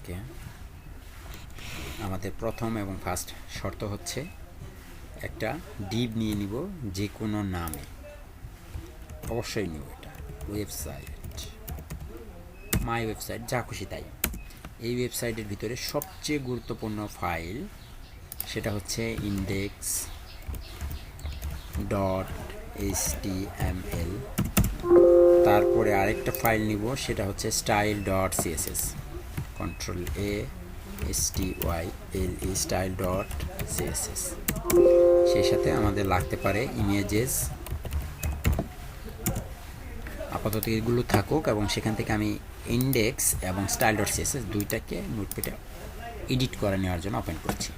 ওকে, আমাদের প্রথম এবং ফার্স্ট শর্ত হচ্ছে একটা ডিভ নিয়ে নিব যে কোনো নামে, অবশ্যই নিব এটা। ওয়েবসাইট, মাই ওয়েবসাইট, যা খুশি তাই। এই ওয়েবসাইটের ভিতরে সবচেয়ে গুরুত্বপূর্ণ ফাইল সেটা হচ্ছে ইন্ডেক্স ডট HTML। তারপরে আরেকটা ফাইল নিব, সেটা হচ্ছে style dot CSS, control A STYLE, style dot CSS। সেই সাথে আমাদের লাগতে পারে ইমেজেস। আপাতত এগুলো থাকুক, এবং সেখান থেকে আমি ইন্ডেক্স এবং স্টাইল ডট CSS দুইটাকে নোটপ্যাডে এডিট করে নেওয়ার জন্য ওপেন করছি।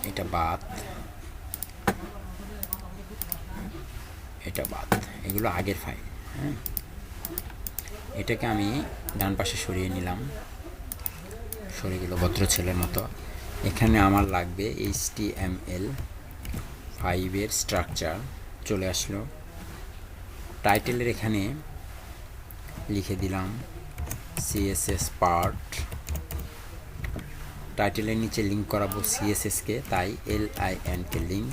এটা বাদ, এটা বাদ, এগুলো আগের ফাইল। হ্যাঁ, এটাকে আমি ডান পাশে সরিয়ে নিলাম, সরে গেল ভদ্র ছেলের মতো। এখানে আমার লাগবে HTML5 এর স্ট্রাকচার, চলে আসলো। টাইটেলের এখানে লিখে দিলাম CSS পার্ট। টাইটেলের নিচে লিঙ্ক করাবো CSS কে, তাই LINK লিঙ্ক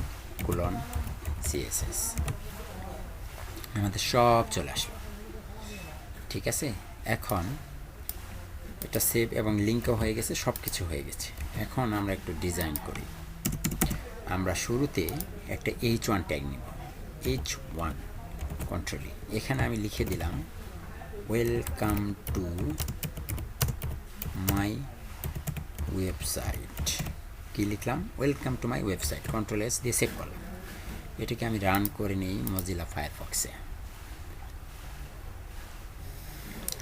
কোলন CSS। আমাদের সব চলে আসলো, ঠিক আছে। এখন এটা সেভ এবং লিঙ্কও হয়ে গেছে, সব কিছু হয়ে গেছে। এখন আমরা একটু ডিজাইন করি। আমরা শুরুতে একটা H1 ট্যাগ নিব, H1 কন্ট্রোল। এখানে আমি লিখে দিলাম ওয়েলকাম টু মাই ওয়েবসাইট। কি লিখলাম? Welcome to my website, control S দিয়ে সেভ করলাম। এটাকে আমি রান করে নিই মজিলা ফায়ারফক্সে।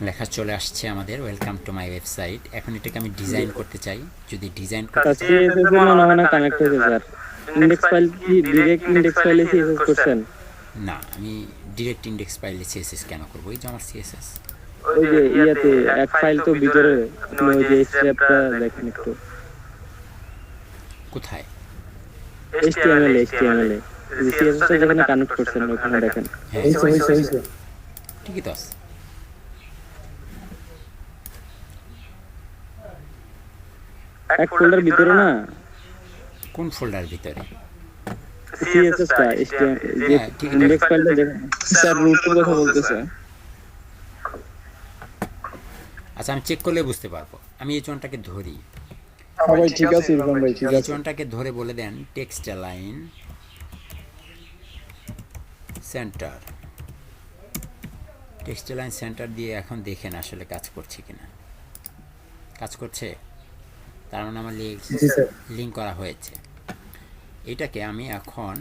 লেখা চলে আসছে আমাদের ওয়েলকাম টু মাই ওয়েবসাইট। এখন এটাকে আমি ডিজাইন করতে চাই। যদি ডিজাইন করতে চাই, কানেক্ট হয়েছে স্যার। ইন্ডেক্স ফাইল কি ডাইরেক্ট ইন্ডেক্স ফাইলে সিএসএস করছেন? না, আমি ডিরেক্ট ইন্ডেক্স ফাইলে CSS কেন করবো? এই যে আমার CSS, ওই যে ইয়াতে এক ফাইল তো ভিতরে, আপনি ওই যে স্টেপটা দেখেন একটু। কোথায়? HTML এ যে সিএসএস টা যেখানে কানেক্ট করছেন ওখানে দেখেন। হ্যাঁ, ঠিকই তো আছে। এক ফোল্ডার ভিতরে না, কোন ফোল্ডার ভিতরে? সিএসএস টা HTML যে হ্যাঁ, ঠিক আছে। ইন্ডেক্স ফাইলটা দেখেন স্যার, রুটের কথা বলতেছে। আচ্ছা, আমি চেক করলে বুঝতে পারবো। আমি এই চনটাকে ধরি, সবাই ঠিক আছে ইরফান ভাই, ঠিক এই আছে। চনটাকে ধরে বলে দেন text line center. Text line center দিয়ে এখন দেখেন আসলে কাজ করছে কিনা। কাজ করছে, তার মানে আমার লিঙ্ক করা হয়েছে। এটাকে আমি এখন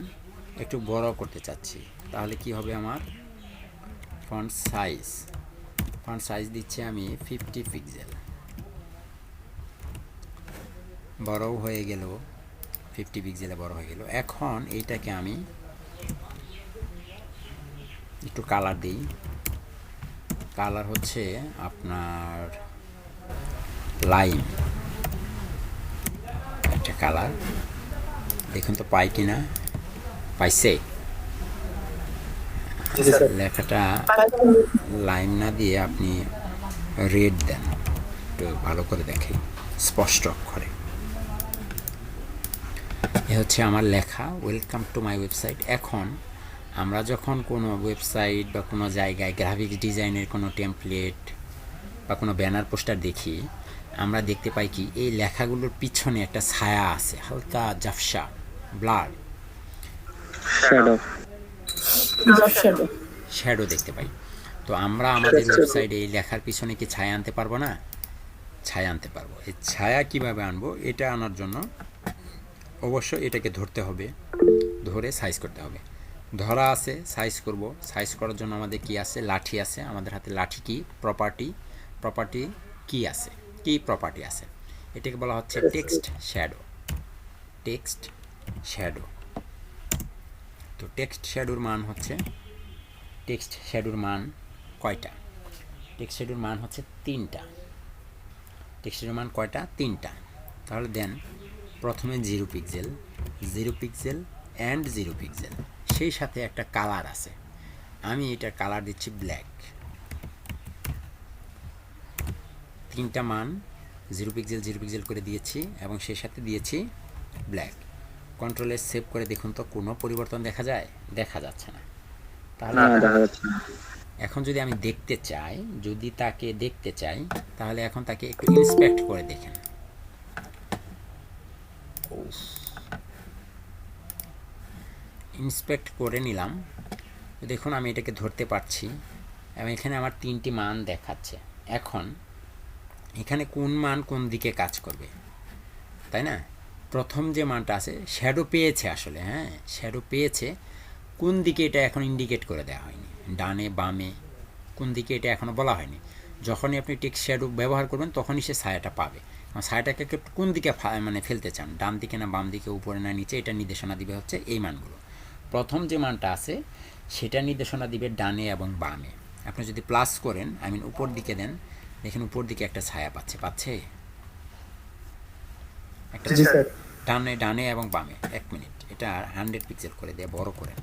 একটু বড় করতে চাচ্ছি, তাহলে কি হবে? আমার ফন্ট সাইজ দিচ্ছে আমি 50 পিক্সেল। বড়ও হয়ে গেল, 50 পিক্সেলে বড় হয়ে গেল। এখন এইটাকে আমি একটু কালার দিই। কালার হচ্ছে আপনার লাইম, একটা কালার। দেখুন তো পাই কিনা। পাইছে? লেখাটা লাইম না দিয়ে আপনি রেড দেন, একটু ভালো করে দেখে, স্পষ্ট অক্ষরে। এ হচ্ছে আমার লেখা ওয়েলকাম টু মাই ওয়েবসাইট। এখন আমরা যখন কোনো ওয়েবসাইট বা কোনো জায়গায় গ্রাফিক্স ডিজাইনের কোনো টেমপ্লেট বা কোনো ব্যানার পোস্টার দেখি, আমরা দেখতে পাই কি এই লেখাগুলোর পিছনে একটা ছায়া আছে, হালকা ঝাপসা, ব্লার, শ্যাডো দেখতে পাই। তো আমরা আমাদের ওয়েবসাইটে এই লেখার পিছনে কি ছায়া আনতে পারবো না? ছায়া আনতে পারবো। এই ছায়া কিভাবে আনবো? এটা আনার জন্য অবশ্যই এটাকে ধরতে হবে, ধরে সাইজ করতে হবে। ধরা আছে, সাইজ করব। সাইজ করার জন্য আমাদের কি আছে? লাঠি আছে আমাদের হাতে। লাঠি কি? প্রপার্টি কি আছে? কি প্রপার্টি আছে? এটাকে বলা হচ্ছে টেক্সট শ্যাডো। তো টেক্সট শ্যাডোর মান হচ্ছে, টেক্সট শ্যাডোর মান কয়টা? টেক্সট শ্যাডোর মান হচ্ছে 3টা। টেক্সট শ্যাডোর মান কয়টা? 3টা। তাহলে দেন প্রথমে 0 পিক্সেল অ্যান্ড 0 পিক্সেল, সেই সাথে একটা কালার আছে। আমি এটার কালার দিচ্ছি ব্ল্যাক। তিনটা মান 0 পিক্সেল করে দিয়েছি এবং সেই সাথে দিয়েছি ব্ল্যাক। কন্ট্রোল এস সেভ করে দেখুন তো কোনো পরিবর্তন দেখা যায়? দেখা যাচ্ছে না। তাহলে দেখা যাচ্ছে না। এখন যদি আমি দেখতে চাই, যদি তাকে দেখতে চাই, তাহলে এখন তাকে একটু ইন্সপেক্ট করে দেখেন। ইন্সপেক্ট করে নিলাম, দেখুন আমি এটাকে ধরতে পারছি এবং এখানে আমার 3টি মান দেখাচ্ছে। এখন এখানে কোন মান কোন দিকে কাজ করবে, তাই না? প্রথম যে মানটা আছে শ্যাডো পেয়েছে আসলে, হ্যাঁ শ্যাডো পেয়েছে, কোন দিকে এটা এখন ইন্ডিকেট করে দেওয়া হয়নি, ডানে বামে কোন দিকে এটা এখনও বলা হয়নি। যখনই আপনি টেক্সট শ্যাডো ব্যবহার করবেন তখনই সে ছায়াটা পাবে। ছায়াটাকে কোন দিকে মানে ফেলতে চান, ডান দিকে না বাম দিকে, উপরে না নিচে, এটা নির্দেশনা দিবে হচ্ছে এই মানগুলো। প্রথম যে মানটা আছে সেটা নির্দেশনা দিবে ডানে এবং বামে। আপনি যদি প্লাস করেন, আই মিন উপর দিকে দেন, দেখেন উপর দিকে একটা ছায়া পাচ্ছে একটা ডানে ডানে এবং বামে। 1 মিনিট, এটা 100 পিক্সেল করে দিয়ে বড় করেন,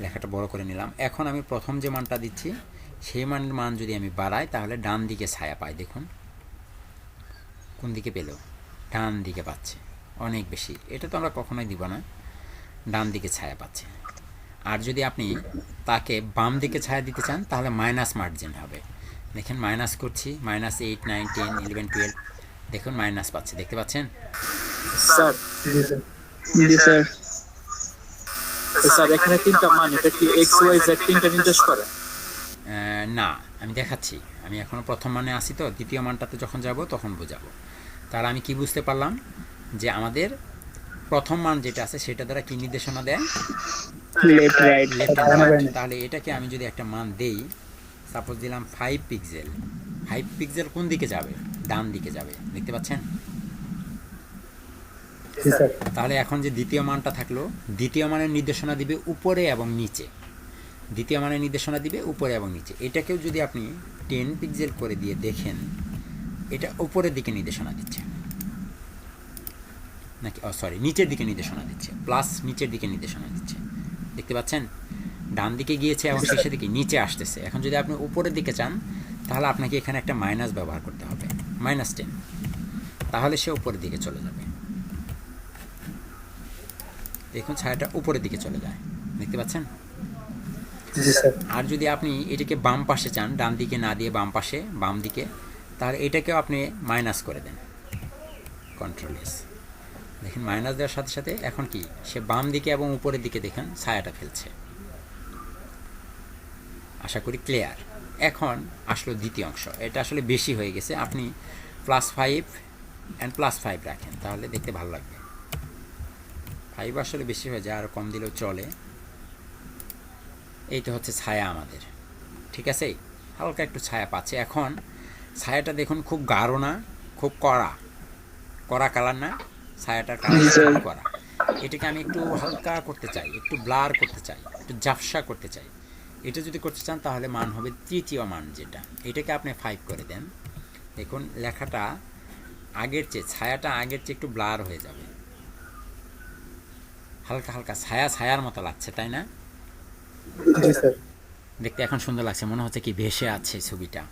লেখাটা বড় করে নিলাম। এখন আমি প্রথম যে মানটা দিচ্ছি সেই মান যদি আমি বাড়াই তাহলে ডান দিকে ছায়া পাই। দেখুন কোন দিকে পেল, ডান দিকে পাচ্ছে অনেক বেশি। এটা তো আমরা কখনোই দিব না, ডান দিকে ছায়া পাচ্ছে। আর যদি আপনি তাকে বাম দিকে ছায়া দিতে চান তাহলে মাইনাস মার্জিন হবে। দেখেন মাইনাস করছি, -8, 9, 10, 11, 12, দেখুন মাইনাস পাচ্ছে, দেখতে পাচ্ছেন? স্যার জি স্যার। স্যার এখানে তিনটা মান, এটা কি এক্স ওয়াই জেড তিনটা নির্দেশ করে? না, আমি দেখাচ্ছি। আমি এখনও প্রথম মানে আসি, তো দ্বিতীয় মানটাতে যখন যাব তখন বোঝাবো। তাহলে আমি কি বুঝতে পারলাম যে আমাদের প্রথম মান যেটা আছে সেটা দ্বারা কি নির্দেশনা দেয়, left right. Left and right. তাহলে এটাকে আমি যদি একটা মান দেই, সাপোজ দিলাম 5 পিক্সেল, 5 পিক্সেল কোন দিকে যাবে, ডান দিকে যাবে, দেখতে পাচ্ছেন? তাহলে এখন যে দ্বিতীয় মানটা থাকলো, দ্বিতীয় মানের নির্দেশনা দিবে উপরে এবং নিচে, দ্বিতীয় মানের নির্দেশনা দিবে উপরে এবং নিচে। এটাকেও যদি আপনি 10 পিক্সেল করে দিয়ে দেখেন, এটা উপরের দিকে নির্দেশনা দিচ্ছে নাকি, সরি নিচের দিকে নির্দেশনা দিচ্ছে, প্লাস নিচের দিকে নির্দেশনা দিচ্ছে, দেখতে পাচ্ছেন? ডান দিকে গিয়েছে এবং শেষের দিকে নিচে আসতেছে। এখন যদি আপনি উপরের দিকে চান তাহলে আপনাকে এখানে একটা মাইনাস ব্যবহার করতে হবে, -10, তাহলে সে উপরের দিকে চলে যাবে। দেখুন ছায়াটা উপরের দিকে চলে যায়, দেখতে পাচ্ছেন? আর যদি আপনি এটাকে বাম পাশে চান, ডান দিকে না দিয়ে বাম পাশে, বাম দিকে, তাহলে এটাকেও আপনি মাইনাস করে দেন, কন্ট্রোল এস। দেখেন মাইনাস দেওয়ার সাথে সাথে এখন কি সে বাম দিকে এবং উপরের দিকে দেখেন ছায়াটা ফেলছে। আশা করি ক্লিয়ার। এখন আসলো দ্বিতীয় অংশ, এটা আসলে বেশি হয়ে গেছে। আপনি +5 অ্যান্ড +5 রাখেন, তাহলে দেখতে ভালো লাগবে। 5 আসলে বেশি হয়ে যায়, আর কম দিলেও চলে। এই তো হচ্ছে ছায়া আমাদের, ঠিক আছে? হালকা একটু ছায়া পাচ্ছে। এখন ছায়াটা দেখুন খুব গাঢ় না, খুব কড়া কালার না, ছায়াটার কালার কড়া। এটাকে আমি একটু হালকা করতে চাই, একটু ব্লার করতে চাই, একটু ঝাপসা করতে চাই। এটা যদি করতে চান তাহলে মান হবে তৃতীয় মান যেটা, এটাকে আপনি 5 করে দেন। দেখুন লেখাটা আগের চেয়ে, ছায়াটা আগের চেয়ে একটু ব্লার হয়ে যাবে, হালকা হালকা ছায়ার মতো লাগছে, তাই না? দেখতে এখন সুন্দর লাগছে, মনে হচ্ছে কি ভেসে আছে ছবিটা।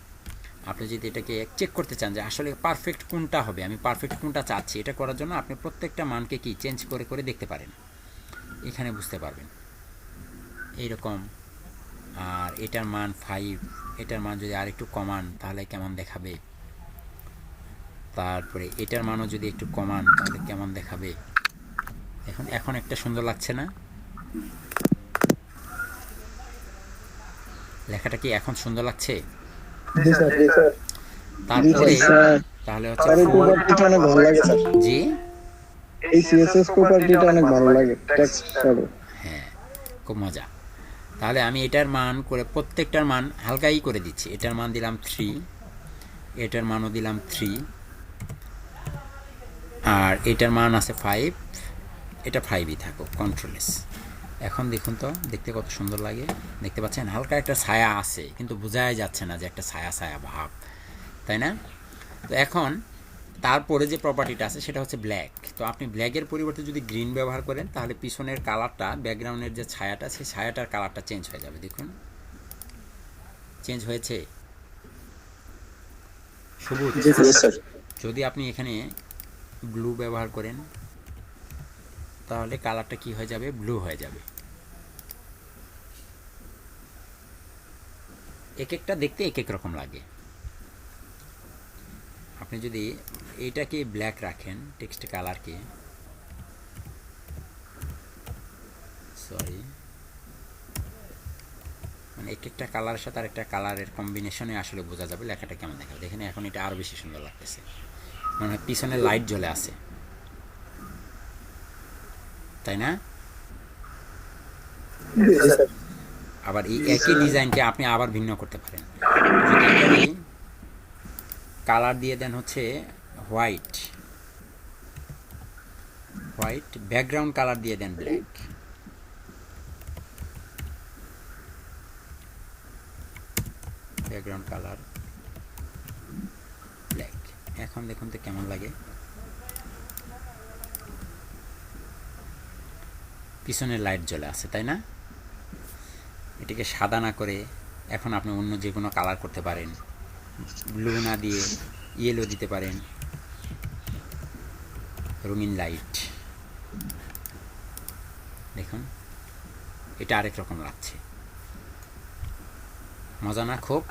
আপনি যদি এটাকে চেক করতে চান যে আসলে পারফেক্ট কোনটা হবে, আমি পারফেক্ট কোনটা চাচ্ছি, এটা করার জন্য আপনি প্রত্যেকটা মানকে কি চেঞ্জ করে করে দেখতে পারেন, এখানে বুঝতে পারবেন এইরকম। আর এটার মান 5, এটার মান যদি আর একটু কমান তাহলে কেমন দেখাবে, তারপরে এটার মানও যদি একটু কমান তাহলে কেমন দেখাবে। এখন একটা সুন্দর লাগছে না? লেখাটা কি এখন সুন্দর লাগছে? তারপরে তাহলে হচ্ছে জি, এই সিএসএস প্রপার্টিটা অনেক ভালো লাগে, টেক্সট শ্যাডো। হ্যাঁ খুব মজা। তাহলে আমি এটার মান করে প্রত্যেকটার মান হালকাই করে দিচ্ছি। এটার মান দিলাম 3, এটার মানও দিলাম 3, আর এটার মান আছে 5, এটা 5ই থাকুক, কন্ট্রোল এস। এখন দেখুন তো দেখতে কত সুন্দর লাগে, দেখতে পাচ্ছেন? হালকা একটা ছায়া আছে কিন্তু বোঝাই যাচ্ছে না যে একটা ছায়া ছায়া ভাব, তাই না? তো এখন তারপরে যে প্রপার্টিটা আছে সেটা হচ্ছে ব্ল্যাক। তো আপনি ব্ল্যাকের পরিবর্তে যদি গ্রিন ব্যবহার করেন তাহলে পিছনের কালারটা, ব্যাকগ্রাউন্ডের যে ছায়াটা, সেই ছায়াটার কালারটা চেঞ্জ হয়ে যাবে। দেখুন চেঞ্জ হয়েছে? সবুজ। জি স্যার। যদি আপনি এখানে ব্লু ব্যবহার করেন তাহলে কালারটা কি হয়ে যাবে? ব্লু হয়ে যাবে। এক একটা দেখতে এক এক রকম লাগে। আপনি যদি এইটাকে ব্ল্যাক রাখেন, টেক্সট কালারকে, সরি, মানে এক একটা কালারের সাথে আর একটা কালারের কম্বিনেশনে আসলে বোঝা যাবে লেখাটা কেমন দেখাবে। দেখেন এখন এটা আরও বেশি সুন্দর লাগতেছে, মনে হয় পিছনে লাইট জ্বলে আছে, তাই না? আবার এই একই ডিজাইনকে আপনি আবার ভিন্ন করতে পারেন। যদি এখানে কালার দিয়ে দেন হচ্ছে হোয়াইট, হোয়াইট ব্যাকগ্রাউন্ড কালার দিয়ে দেন ব্ল্যাক, ব্যাকগ্রাউন্ড কালার ব্ল্যাক। এখন দেখুন তো কেমন লাগে। পিছনের লাইট জ্বলে আছে, তাই না? এটাকে সাদা না করে এখন আপনি অন্য যে কোনো কালার করতে পারেন। ব্লু না দিয়ে ইয়েলো দিতে পারেন, রঙিন লাইট। দেখুন এটা আরেক রকম লাগছে, মজা না খুব?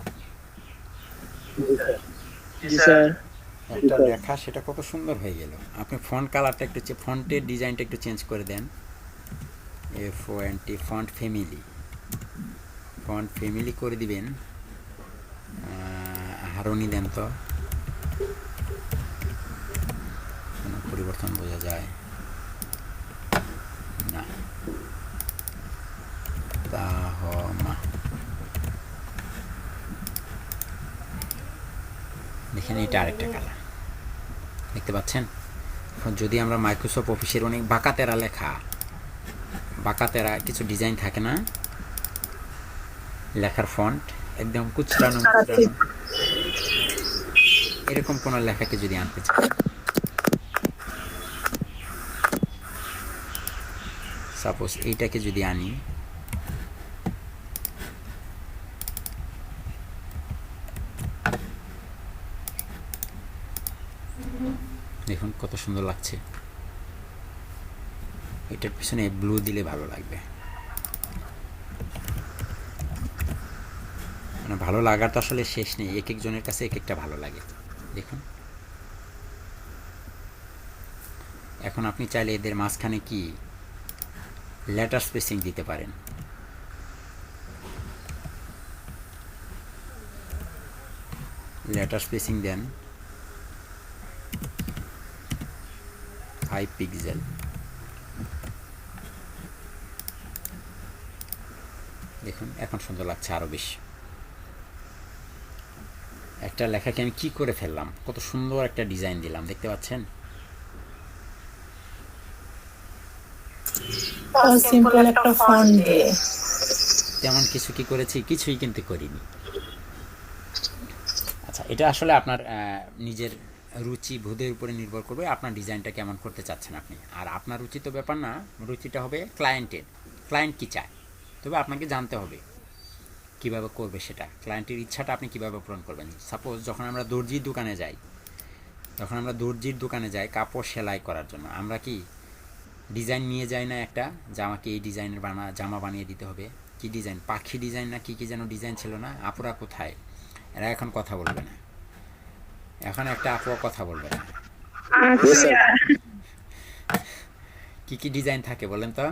জি স্যার। একটা লেখা সেটা কত সুন্দর হয়ে গেল। আপনি ফন্ট কালারটা একটু, ফন্টের ডিজাইনটা একটু চেঞ্জ করে দেন। F20 font family, font family করে দিবেন। হারনি দেন তো, কোনো পরিবর্তন বোঝা যায় না। তাহমা, দেখেন এটা আরেকটা কালার, দেখতে পাচ্ছেন? এখন যদি আমরা মাইক্রোসফট অফিসের অনেক বাঁকাতেরা লেখা, বাঁকাতেরা কিছু ডিজাইন থাকে না লেখার, ফন্ট একদম কুচরানো মুচরানো, এরকম কোনো লেখাকে যদি আনতে চান, সাপোজ এইটাকে যদি আনি, দেখুন কত সুন্দর লাগছে। এটার পিছনে ব্লু দিলে ভালো লাগবে, মানে ভালো লাগার তো আসলে শেষ নেই, এক একজনের কাছে এক একটা ভালো লাগে। দেখুন এখন আপনি চাইলে এদের মাঝখানে কি লেটার স্পেসিং দিতে পারেন। লেটার স্পেসিং দেন 5 পিক্সেল, দেখুন এখন সুন্দর লাগছে আরও বেশি। একটা লেখাকে আমি কি করে ফেললাম, কত সুন্দর একটা ডিজাইন দিলাম, দেখতে পাচ্ছেন? সিম্পল একটা ফন্ট দিয়ে তেমন কিছু কি করেছি? কিছুই কিন্তু করিনি। আচ্ছা, এটা আসলে আপনার নিজের রুচি বোধের উপরে নির্ভর করবে, আপনার ডিজাইনটা কেমন করতে চাচ্ছেন আপনি। আর আপনার রুচি তো ব্যাপার না, রুচিটা হবে ক্লায়েন্টের, ক্লায়েন্ট কী চায়। তবে আপনাকে জানতে হবে কীভাবে করবে সেটা, ক্লায়েন্টের ইচ্ছাটা আপনি কীভাবে পূরণ করবেন। সাপোজ যখন আমরা দর্জির দোকানে যাই, যখন আমরা দর্জির দোকানে যাই কাপড় সেলাই করার জন্য, আমরা কি ডিজাইন নিয়ে যাই না একটা, যে আমাকে এই ডিজাইনের জামা বানিয়ে দিতে হবে। কি ডিজাইন, পাখি ডিজাইন না কি কি যেন ডিজাইন ছিল না? আপুরা কোথায়? এরা এখন কথা বলবে না, এখন একটা আপুরা কথা বলবে না। কি কি ডিজাইন থাকে বলেন তো?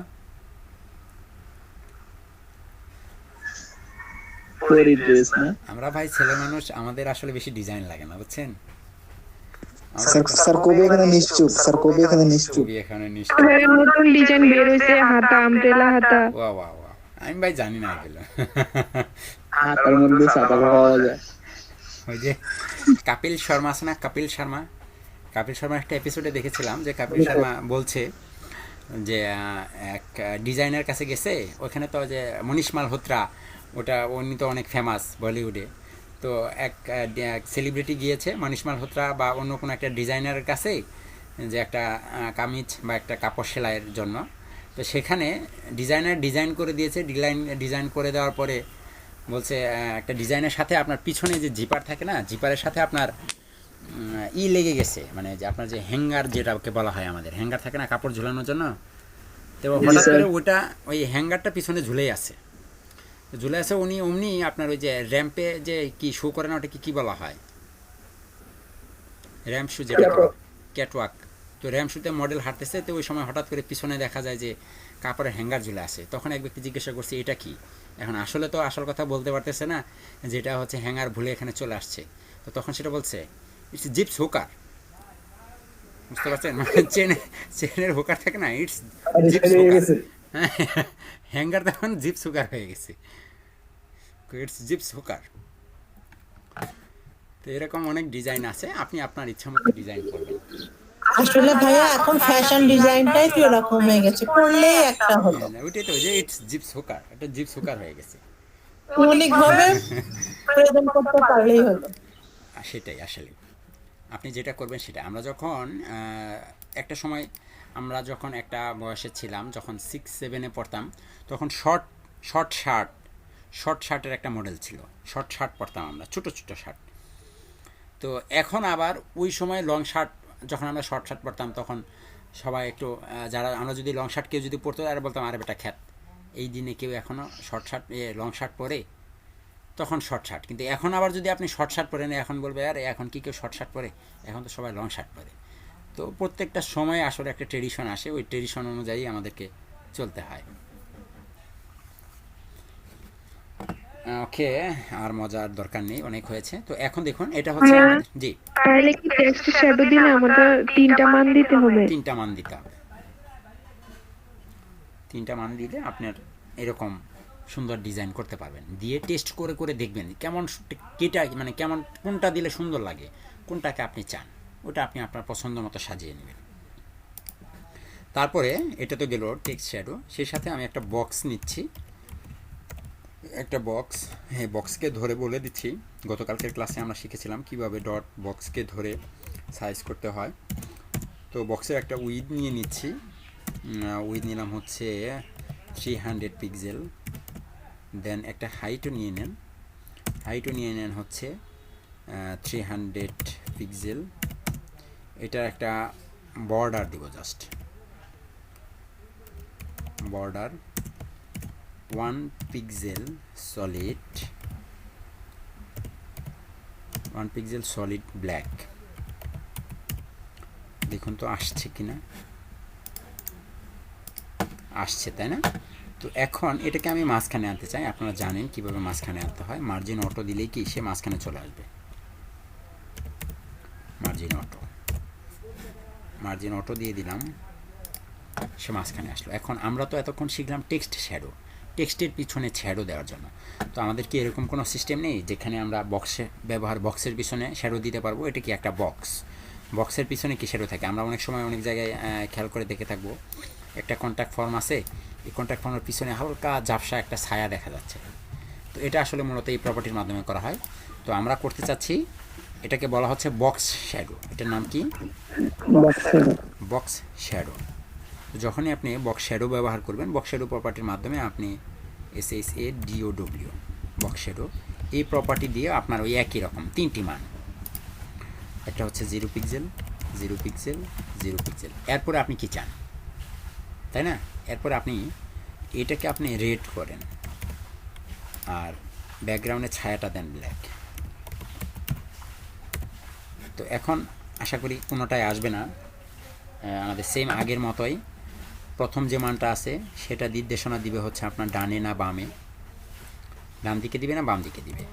আমরা ভাই ছেলে মানুষ, আমাদের আসলে বেশি ডিজাইন লাগে না, বুঝছেন? স্যার কবি এখানে নিশ্চুপ, স্যার কবি এখানে নিশ্চুপ। কবি এখানে নিশ্চয়। নতুন ডিজাইন বের হইছে, হাতা আমব্রেলা হাতা। ওয়া ওয়া ওয়া, আমি ভাই জানি না এগুলো। হাতের মধ্যে সাদা পাওয়া যায়। ওই যে কপিল শর্মা আছে না, কপিল শর্মা, কপিল শর্মার একটা এপিসোডে দেখেছিলাম যে কপিল শর্মা বলছে যে এক ডিজাইনার কাছে গেছে, ওখানে তো যে মনীষ মালহোত্রা, ওটা উনি তো অনেক ফেমাস বলিউডে, তো এক সেলিব্রিটি গিয়েছে মনীষ মালহোত্রা বা অন্য কোনো একটা ডিজাইনারের কাছে, যে একটা কামিজ বা একটা কাপড় সেলাইয়ের জন্য। তো সেখানে ডিজাইনার ডিজাইন করে দিয়েছে, ডিজাইন করে দেওয়ার পরে বলছে একটা ডিজাইনের সাথে আপনার পিছনে যে জিপার থাকে না, জিপারের সাথে আপনার লেগে গেছে, মানে যে আপনার যে হ্যাঙ্গার যেটাকে বলা হয়, আমাদের হ্যাঙ্গার থাকে না কাপড় ঝোলানোর জন্য, তো হঠাৎ করে ওটা ওই হ্যাঙ্গারটা পিছনে ঝুলেই আছে, ঝুলে আছে। উনি অমনি আপনার ওই যে র্যাম্পে যে কি শো করে না, ওটাকে কি বলা হয়, র্যাম্প শু যেটা, ক্যাটওয়াক। তো র্যাম্প শুতে মডেল হাঁটতেছে, তো ওই সময় হঠাৎ করে পিছনে দেখা যায় যে কাপড়ের হ্যাঙ্গার ঝুলে আছে। তখন এক ব্যক্তি জিজ্ঞাসা করছে এটা কি। এখন আসলে তো আসল কথা বলতে পারতেছে না, যেটা হচ্ছে হ্যাঙ্গার ভুলে এখানে চলে আসছে। তো তখন সেটা বলছে ইটস জিপস হুকার। বুঝতে পারছেন, মানে চেনের হুকার থাকে না, ইটস জিপস হুকার। হ্যাঁ, হ্যাঙ্গার তখন জিপস হুকার হয়ে গেছে, ইটস জিপস হুকার। তো এরকম অনেক ডিজাইন আছে, আপনি আপনার ইচ্ছা মতো ডিজাইন করবেন। আসলে ভাইয়া এখন ফ্যাশন ডিজাইনটাই তো এরকম হয়ে গেছে, করলেই একটা হলো, ওইটাই তো, যে ইটস জিপস হুকার, এটা জিপস হুকার হয়ে গেছে। মৌলিকভাবে প্রেজেন্ট করতে পারলেই হলো। সেটাই আসলে আপনি যেটা করবেন সেটা। আমরা যখন একটা সময়, আমরা যখন একটা বয়সে ছিলাম, যখন 6-7-এ পড়তাম, তখন শর্ট শার্টের একটা মডেল ছিল, শর্ট শার্ট পরতাম আমরা, ছোটো ছোটো শার্ট। তো এখন আবার ওই সময় লং শার্ট, যখন আমরা শর্ট শার্ট পরতাম, তখন সবাই একটু যারা, আমরা যদি লং শার্ট কেউ যদি পরতো, আর বলতাম আরে বেটা খ্যাত, এই দিনে কেউ এখনও শর্ট শার্ট লং শার্ট পরে, তখন শর্ট শার্ট। কিন্তু এখন আবার যদি আপনি শর্ট শার্ট পরেন, এখন বলবে আরে এখন কি কেউ শর্ট শার্ট পরে, এখন তো সবাই লং শার্ট পরে। তো প্রত্যেকটা সময় আসলে একটা ট্রেডিশন আসে, ওই ট্রেডিশন অনুযায়ী আমাদেরকে চলতে হয়। ওকে, আর মজার দরকার নেই, অনেক হয়েছে। তো এখন দেখুন, এটা হচ্ছে জি, তাহলে কি টেক্সট শ্যাডো দিলে আমাদের 3টা মান দিতে হবে? 3টা মান দিতে হবে। 3টা মান দিলে আপনার এরকম সুন্দর ডিজাইন করতে পারবেন। দিয়ে টেস্ট করে করে দেখবেন কেমন, কেটা মানে কেমন, কোনটা দিলে সুন্দর লাগে, কোনটাকে আপনি চান, ওটা আপনি আপনার পছন্দ মতো সাজিয়ে নেবেন। তারপরে এটা তো গেল টেক্সট শ্যাডো, সেই সাথে আমি একটা বক্স নিচ্ছি, একটা বক্স। হ্যাঁ, বক্সকে ধরে বলে দিচ্ছি, গতকালকের ক্লাসে আমরা শিখেছিলাম কিভাবে ডট বক্সকে ধরে সাইজ করতে হয়। তো বক্সের একটা উইড নিয়ে নিচ্ছি, উইড নিলাম হচ্ছে 300 পিক্সেল। দেন একটা হাইটও নিয়ে নেন হচ্ছে 300 পিক্সেল। এটার একটা বর্ডার দিব, just border 1 pixel solid black. দেখুন তো আসছে কিনা, আসছে তাই না? তো এখন এটাকে আমি মাঝখানে আনতে চাই। আপনারা জানেন কিভাবে মাঝখানে আনতে হয়, মার্জিন অটো দিলেই কি সে মাঝখানে চলে আসবে। মার্জিন অটো দিয়ে দিলাম, সে মাঝখানে আসলো। এখন আমরা তো এতক্ষণ শিখলাম টেক্সট শ্যাডো, টেক্সটের পিছনে শ্যাডো দেওয়ার জন্য। তো আমাদের কি এরকম কোনো সিস্টেম নেই যেখানে আমরা বক্সের পিছনে শ্যাডো দিতে পারবো? এটা কি একটা বক্সের পিছনে কি শ্যাডো থাকে? আমরা অনেক সময় অনেক জায়গায় খেয়াল করে দেখে থাকবো, একটা কন্ট্যাক্ট ফর্ম আছে, এই কন্ট্যাক্ট ফর্মের পিছনে হালকা ঝাপসা একটা ছায়া দেখা যাচ্ছে। তো এটা আসলে মূলত এই প্রপার্টির মাধ্যমে করা হয়। তো আমরা করতে চাচ্ছি, এটাকে বলা হচ্ছে বক্স শ্যাডো। এটার নাম কি? Box shadow. যখনই আপনি বক্স শ্যাডো ব্যবহার করবেন, বক্স শ্যাডো প্রপার্টির মাধ্যমে আপনি SHADOW বক্স শ্যাডো, এই প্রপার্টি দিয়ে আপনার ওই একই রকম 3টি মান, একটা হচ্ছে 0 পিক্সেল, 0 পিক্সেল, 0 পিক্সেল। এরপরে আপনি কি চান, তাই না? এরপরে আপনি এটাকে আপনি রেড করেন, আর ব্যাকগ্রাউন্ডে ছায়াটা দেন ব্ল্যাক। তো এখন আশা করি কোনোটাই আসবে না, আমাদের সেম আগের মতোই। প্রথম যে মানটা আছে সেটা নির্দেশনা দিবে হচ্ছে আপনার ডানে না বামে, ডান দিকে দিবে না বাম দিকে দিবে।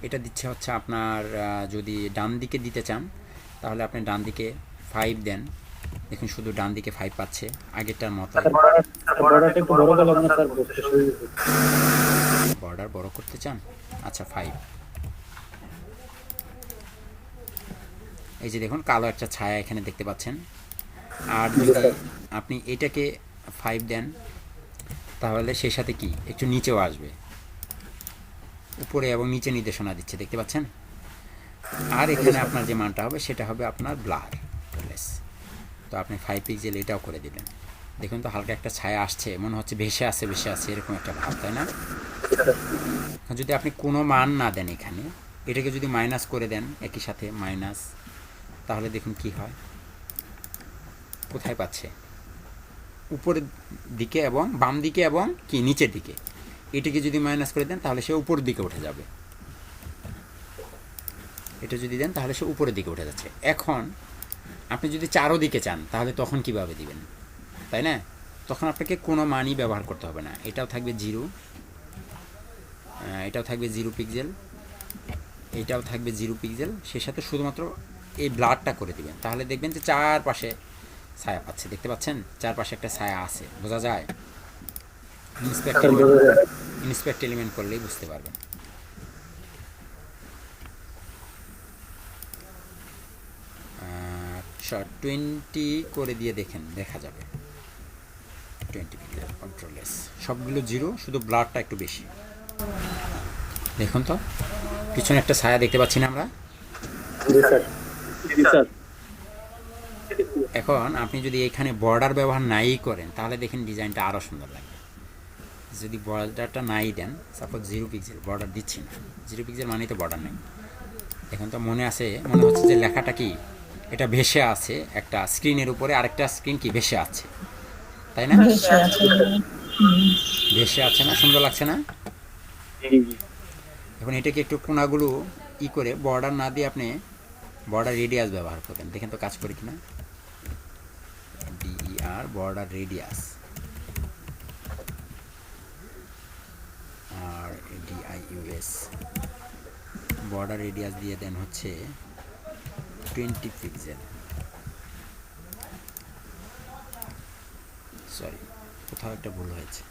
এটা দিচ্ছে হচ্ছে আপনার, যদি ডান দিকে দিতে চান তাহলে আপনি ডান দিকে 5 দেন। দেখুন শুধু ডান দিকে 5 পাচ্ছে, আগেরটার মতো। বর্ডার বড় করতে চান? আচ্ছা 5। এই যে দেখুন কালো একটা ছায়া এখানে দেখতে পাচ্ছেন। আর যদি আপনি এটাকে 5 দেন তাহলে সেই সাথে কি একটু নিচেও আসবে, উপরে এবং নিচে নির্দেশনা দিচ্ছে, দেখতে পাচ্ছেন। আর এখানে আপনার যে মানটা হবে সেটা হবে আপনার ব্লার। তো আপনি 5 পিক্সেল এটাও করে দিলেন। দেখুন তো হালকা একটা ছায়া আসছে, মনে হচ্ছে ভেসে আছে এরকম একটা ভাব, তাই না? যদি আপনি কোনো মান না দেন এখানে, এটাকে যদি মাইনাস করে দেন একই সাথে মাইনাস, তাহলে দেখুন কি হয়, কোথায় পাচ্ছে, উপরের দিকে এবং বাম দিকে এবং কি নিচের দিকে। এটাকে যদি মাইনাস করে দেন তাহলে সে উপরের দিকে উঠে যাবে, এটা যদি দেন তাহলে সে উপরের দিকে উঠে যাচ্ছে। এখন আপনি যদি চারো দিকে চান তাহলে তখন কিভাবে দিবেন, তাই না? তখন আপনাকে কোনো মানই ব্যবহার করতে হবে না, এটাও থাকবে 0, এটাও থাকবে 0 পিক্সেল, এইটাও থাকবে 0 পিক্সেল, সে সাথে শুধুমাত্র এই ব্লাডটা করে দিবেন, তাহলে দেখবেন যে চারপাশে ছায়া পাচ্ছে। দেখতে পাচ্ছেন চারপাশে একটা ছায়া আছে, বোঝা যায়? ইন্সপেক্ট এলিমেন্ট করলেই বুঝতে পারবেন। আচ্ছা 20 করে দিয়ে দেখেন, দেখা যাবে 20 পিক্সেল, কন্ট্রোল এস, সবগুলো 0, শুধু ব্লাডটা একটু বেশি। দেখুন তো পিছনে একটা ছায়া দেখতে পাচ্ছি না আমরা? এখন আপনি যদি এখানে বর্ডার ব্যবহার নাই করেন তাহলে দেখেন ডিজাইনটা আরও সুন্দর লাগবে। যদি বর্ডারটা নাই দেন, সাপোজ 0 পিক্সেল, বর্ডার দিচ্ছি না, 0 পিক্সেল মানেই তো বর্ডার নেই। এখন তো মনে হচ্ছে যে লেখাটা কি এটা ভেসে আছে একটা স্ক্রিনের উপরে, আরেকটা স্ক্রিন কি ভেসে আছে, তাই না? ভেসে আছে না, সুন্দর লাগছে না? এখন এটাকে একটু কোনাগুলো করে বর্ডার না দিয়ে আপনি বর্ডার রেডিয়াস ব্যবহার করবেন, দেখেন তো কাজ করি কিনা। DER বর্ডার রেডিয়াস, আর DIUS বর্ডার রেডিয়াস দিয়ে দেন হচ্ছে 20 পিক্সেল। সরি, কোথাও একটা ভুল হয়েছে।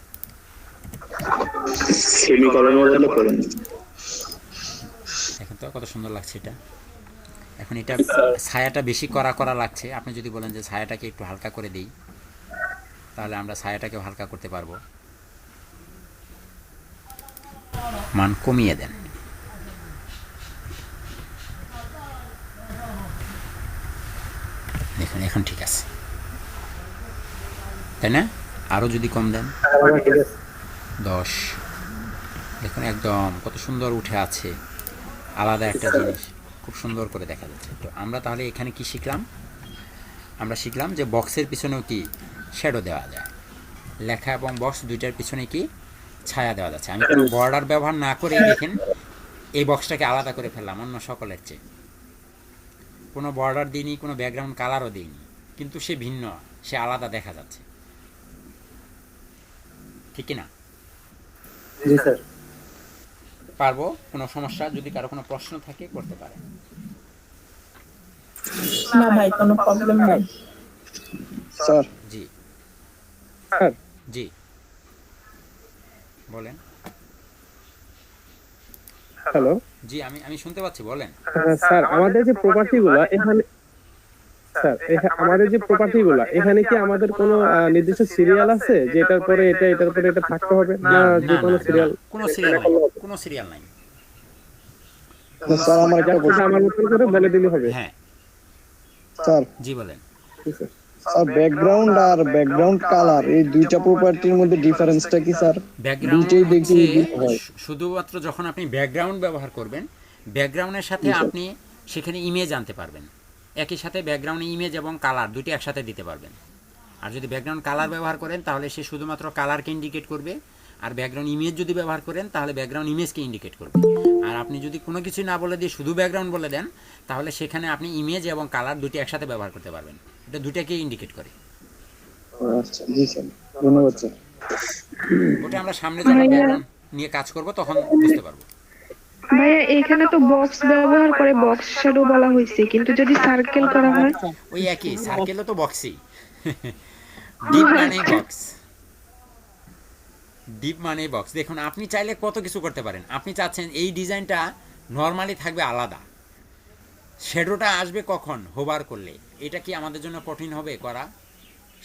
এখন তো কত সুন্দর লাগছে এটা। এখন এটা ছায়াটা বেশি করা লাগছে, আপনি যদি বলেন যে ছায়াটাকে একটু হালকা করে দিই, তাহলে আমরা ছায়াটাকেও হালকা করতে পারবো। মান কমিয়ে দেন, দেখুন এখন ঠিক আছে, তাই না? আরও যদি কম দেন 10, দেখুন একদম কত সুন্দর উঠে আছে, আলাদা একটা জিনিস, খুব সুন্দর করে দেখা যাচ্ছে। তো আমরা তাহলে এখানে কি শিখলাম? আমরা শিখলাম যে বক্সের পিছনেও কি শ্যাডো দেওয়া যায়, লেখা এবং বক্স দুইটার পিছনে কি ছায়া দেওয়া যাচ্ছে। আমি কোনো বর্ডার ব্যবহার না করে দেখেন এই বক্সটাকে আলাদা করে ফেললাম অন্য সকলের চেয়ে, কোনো বর্ডার দিইনি, কোনো ব্যাকগ্রাউন্ড কালারও দিইনি, কিন্তু সে ভিন্ন, সে আলাদা দেখা যাচ্ছে, ঠিক কিনা? পারবো? কোনো সমস্যা? যদি কারো কোনো প্রশ্ন থাকে করতে পারে। না ভাই, কোনো প্রবলেম নেই। স্যার জি জি বলেন। হ্যালো জি আমি শুনতে পাচ্ছি, বলেন। স্যার, আমাদের যে প্রপার্টিগুলো এখানে, স্যার আমাদের যে প্রপার্টিগুলো এখানে কি আমাদের কোনো নির্দিষ্ট সিরিয়াল আছে যে এটার পরে এটা, এটার পরে এটা থাকতে হবে, না যে কোনো সিরিয়াল? কোনো সিরিয়াল নাই। স্যার আমার একটা প্রশ্ন। আমার মতো করে বলে দিলে হবে? হ্যাঁ স্যার জি বলেন। স্যার ব্যাকগ্রাউন্ড আর ব্যাকগ্রাউন্ড কালার এই দুইটা প্রপার্টির মধ্যে ডিফারেন্সটা কি স্যার? দুইটাই দেখি হয়। শুধুমাত্র যখন আপনি ব্যাকগ্রাউন্ড ব্যবহার করবেন, ব্যাকগ্রাউন্ডের সাথে আপনি সেখানে ইমেজ আনতে পারবেন, একই সাথে ব্যাকগ্রাউন্ডে ইমেজ এবং কালার দুইটি একসাথে দিতে পারবেন। আর যদি ব্যাকগ্রাউন্ড কালার ব্যবহার করেন তাহলে সে শুধুমাত্র কালারকে ইন্ডিকেট করবে, আর ব্যাকগ্রাউন্ড ইমেজ যদি ব্যবহার করেন তাহলে ব্যাকগ্রাউন্ড ইমেজকে ইন্ডিকেট করবে। আর আপনি যদি কোনো কিছু না বলে দিয়ে শুধু ব্যাকগ্রাউন্ড বলে দেন তাহলে সেখানে আপনি ইমেজ এবং কালার দুটি একসাথে ব্যবহার করতে পারবেন, এটা দুটাকেই ইন্ডিকেট করে। আচ্ছা জি স্যার, ধন্যবাদ স্যার। ওটা আমরা সামনে যখন ব্যাকগ্রাউন্ড নিয়ে কাজ করব তখন বুঝতে পারবো। ভাইয়া এখানে তো বক্স ব্যবহার করে বক্স শ্যাডো বলা হয়েছে, কিন্তু যদি সার্কেল করা হয়? ওই একই, সার্কেলও তো বক্সই। ডিপ মানে বক্স, ডিপ মানে বক্স। দেখুন আপনি চাইলে কত কিছু করতে পারেন। আপনি চাচ্ছেন এই ডিজাইনটা নর্মালি থাকবে আলাদা, শ্যাডোটা আসবে কখন? হোভার করলে। এটা কি আমাদের জন্য কঠিন হবে করা?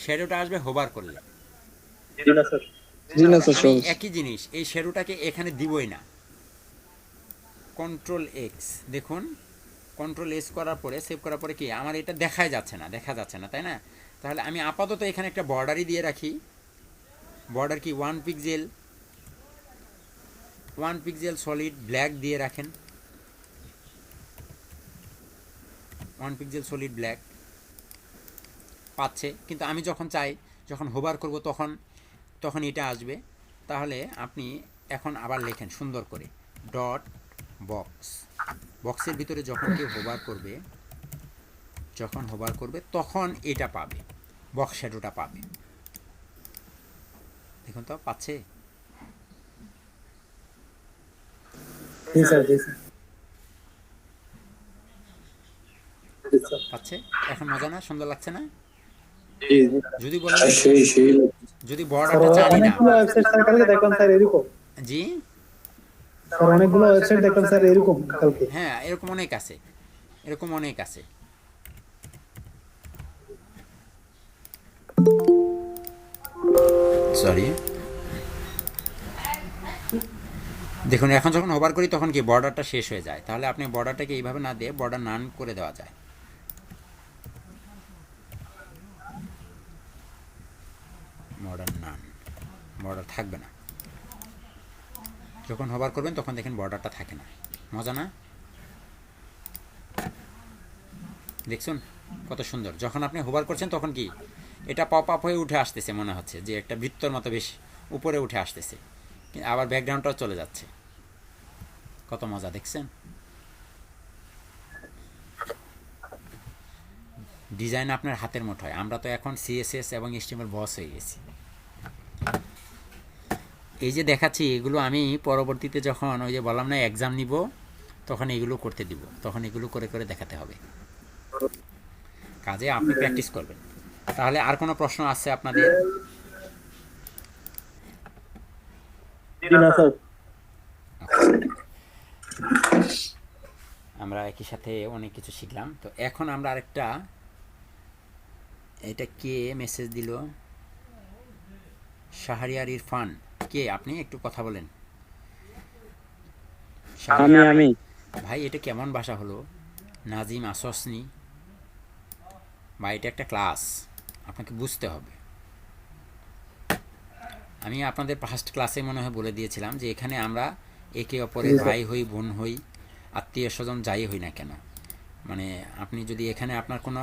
শ্যাডোটা আসবে হোভার করলে। জি না স্যার, আমি একই জিনিস এই শ্যাডোটাকে এখানে দিবই না। কন্ট্রোল এক্স, দেখুন কন্ট্রোল এস করার পরে, সেভ করার পরে কি আমার এটা দেখা যাচ্ছে না, তাই না? তাহলে আমি আপাতত এখানে একটা বর্ডারই দিয়ে রাখি। বর্ডার কি 1 পিক্সেল, 1 পিক্সেল সলিড ব্ল্যাক দিয়ে রাখেন, 1 পিক্সেল সলিড ব্ল্যাক পাচ্ছে। কিন্তু আমি যখন চাই, যখন হোভার করব তখন এটা আসবে। তাহলে আপনি এখন আবার লেখেন সুন্দর করে ডট বক্স। বক্সের ভিতরে যখন কেউ হোভার করবে তখন এটা পাবে, বক্স শ্যাডোটা পাবে। দেখুন তো পাচ্ছে? পাচ্ছে? এখন মজা না? সুন্দর লাগছে না? যদি বলেন যদি বর্ডারটা চাই না, ওয়েবসাইট স্যার কালকে দেখলাম স্যার এরকম, জি স্যার অনেকগুলো ওয়েবসাইট দেখলাম স্যার এরকম কালকে। হ্যাঁ, এরকম অনেক আছে। সরি, দেখুন এখন যখন ওভার করি তখন কি বর্ডারটা শেষ হয়ে যায়। তাহলে আপনি বর্ডারটাকে এইভাবে না দিয়ে বর্ডার নান করে দেওয়া যায়। বর্ডার থাকবে না। যখন হোভার করবেন তখন দেখেন বর্ডারটা থাকে না। মজা না? দেখুন কত সুন্দর। যখন আপনি হোভার করছেন তখন কি এটা পপ আপ হয়ে উঠে আসতেছে, মনে হচ্ছে যে একটা বৃত্তর মতো বেশ উপরে উঠে আসতেছে, আবার ব্যাকগ্রাউন্ডটাও চলে যাচ্ছে। কত মজা দেখছেন? ডিজাইন আপনার হাতের মুঠোয়। আমরা তো এখন সিএসএস এবং HTML বস হয়ে গেছি। এই যে দেখাচ্ছি এগুলো আমি পরবর্তীতে যখন ওই যে বললাম না এক্সাম নিব তখন এগুলো করতে দিব, তখন এগুলো করে করে দেখাতে হবে। কাজে আপনি প্র্যাকটিস করবেন। তাহলে আর কোনো প্রশ্ন আছে আপনাদের? আমরা একই সাথে অনেক কিছু শিখলাম। তো এখন আমরা আরেকটা, এটা কে মেসেজ দিল? শাহরিয়ার ইরফান, কে আপনি? একটু কথা বলেন। আমি ভাই এটা কেমন ভাষা হলো? নাজিম আসসনি ভাই, এটা একটা ক্লাস, আপনাকে বুঝতে হবে। আমি আপনাদের ফার্স্ট ক্লাসে মনে হয় বলে দিয়েছিলাম যে এখানে আমরা একে অপরের ভাই হই, বোন হই, আত্মীয় স্বজন যাই হই না কেন, মানে আপনি যদি এখানে আপনার কোনো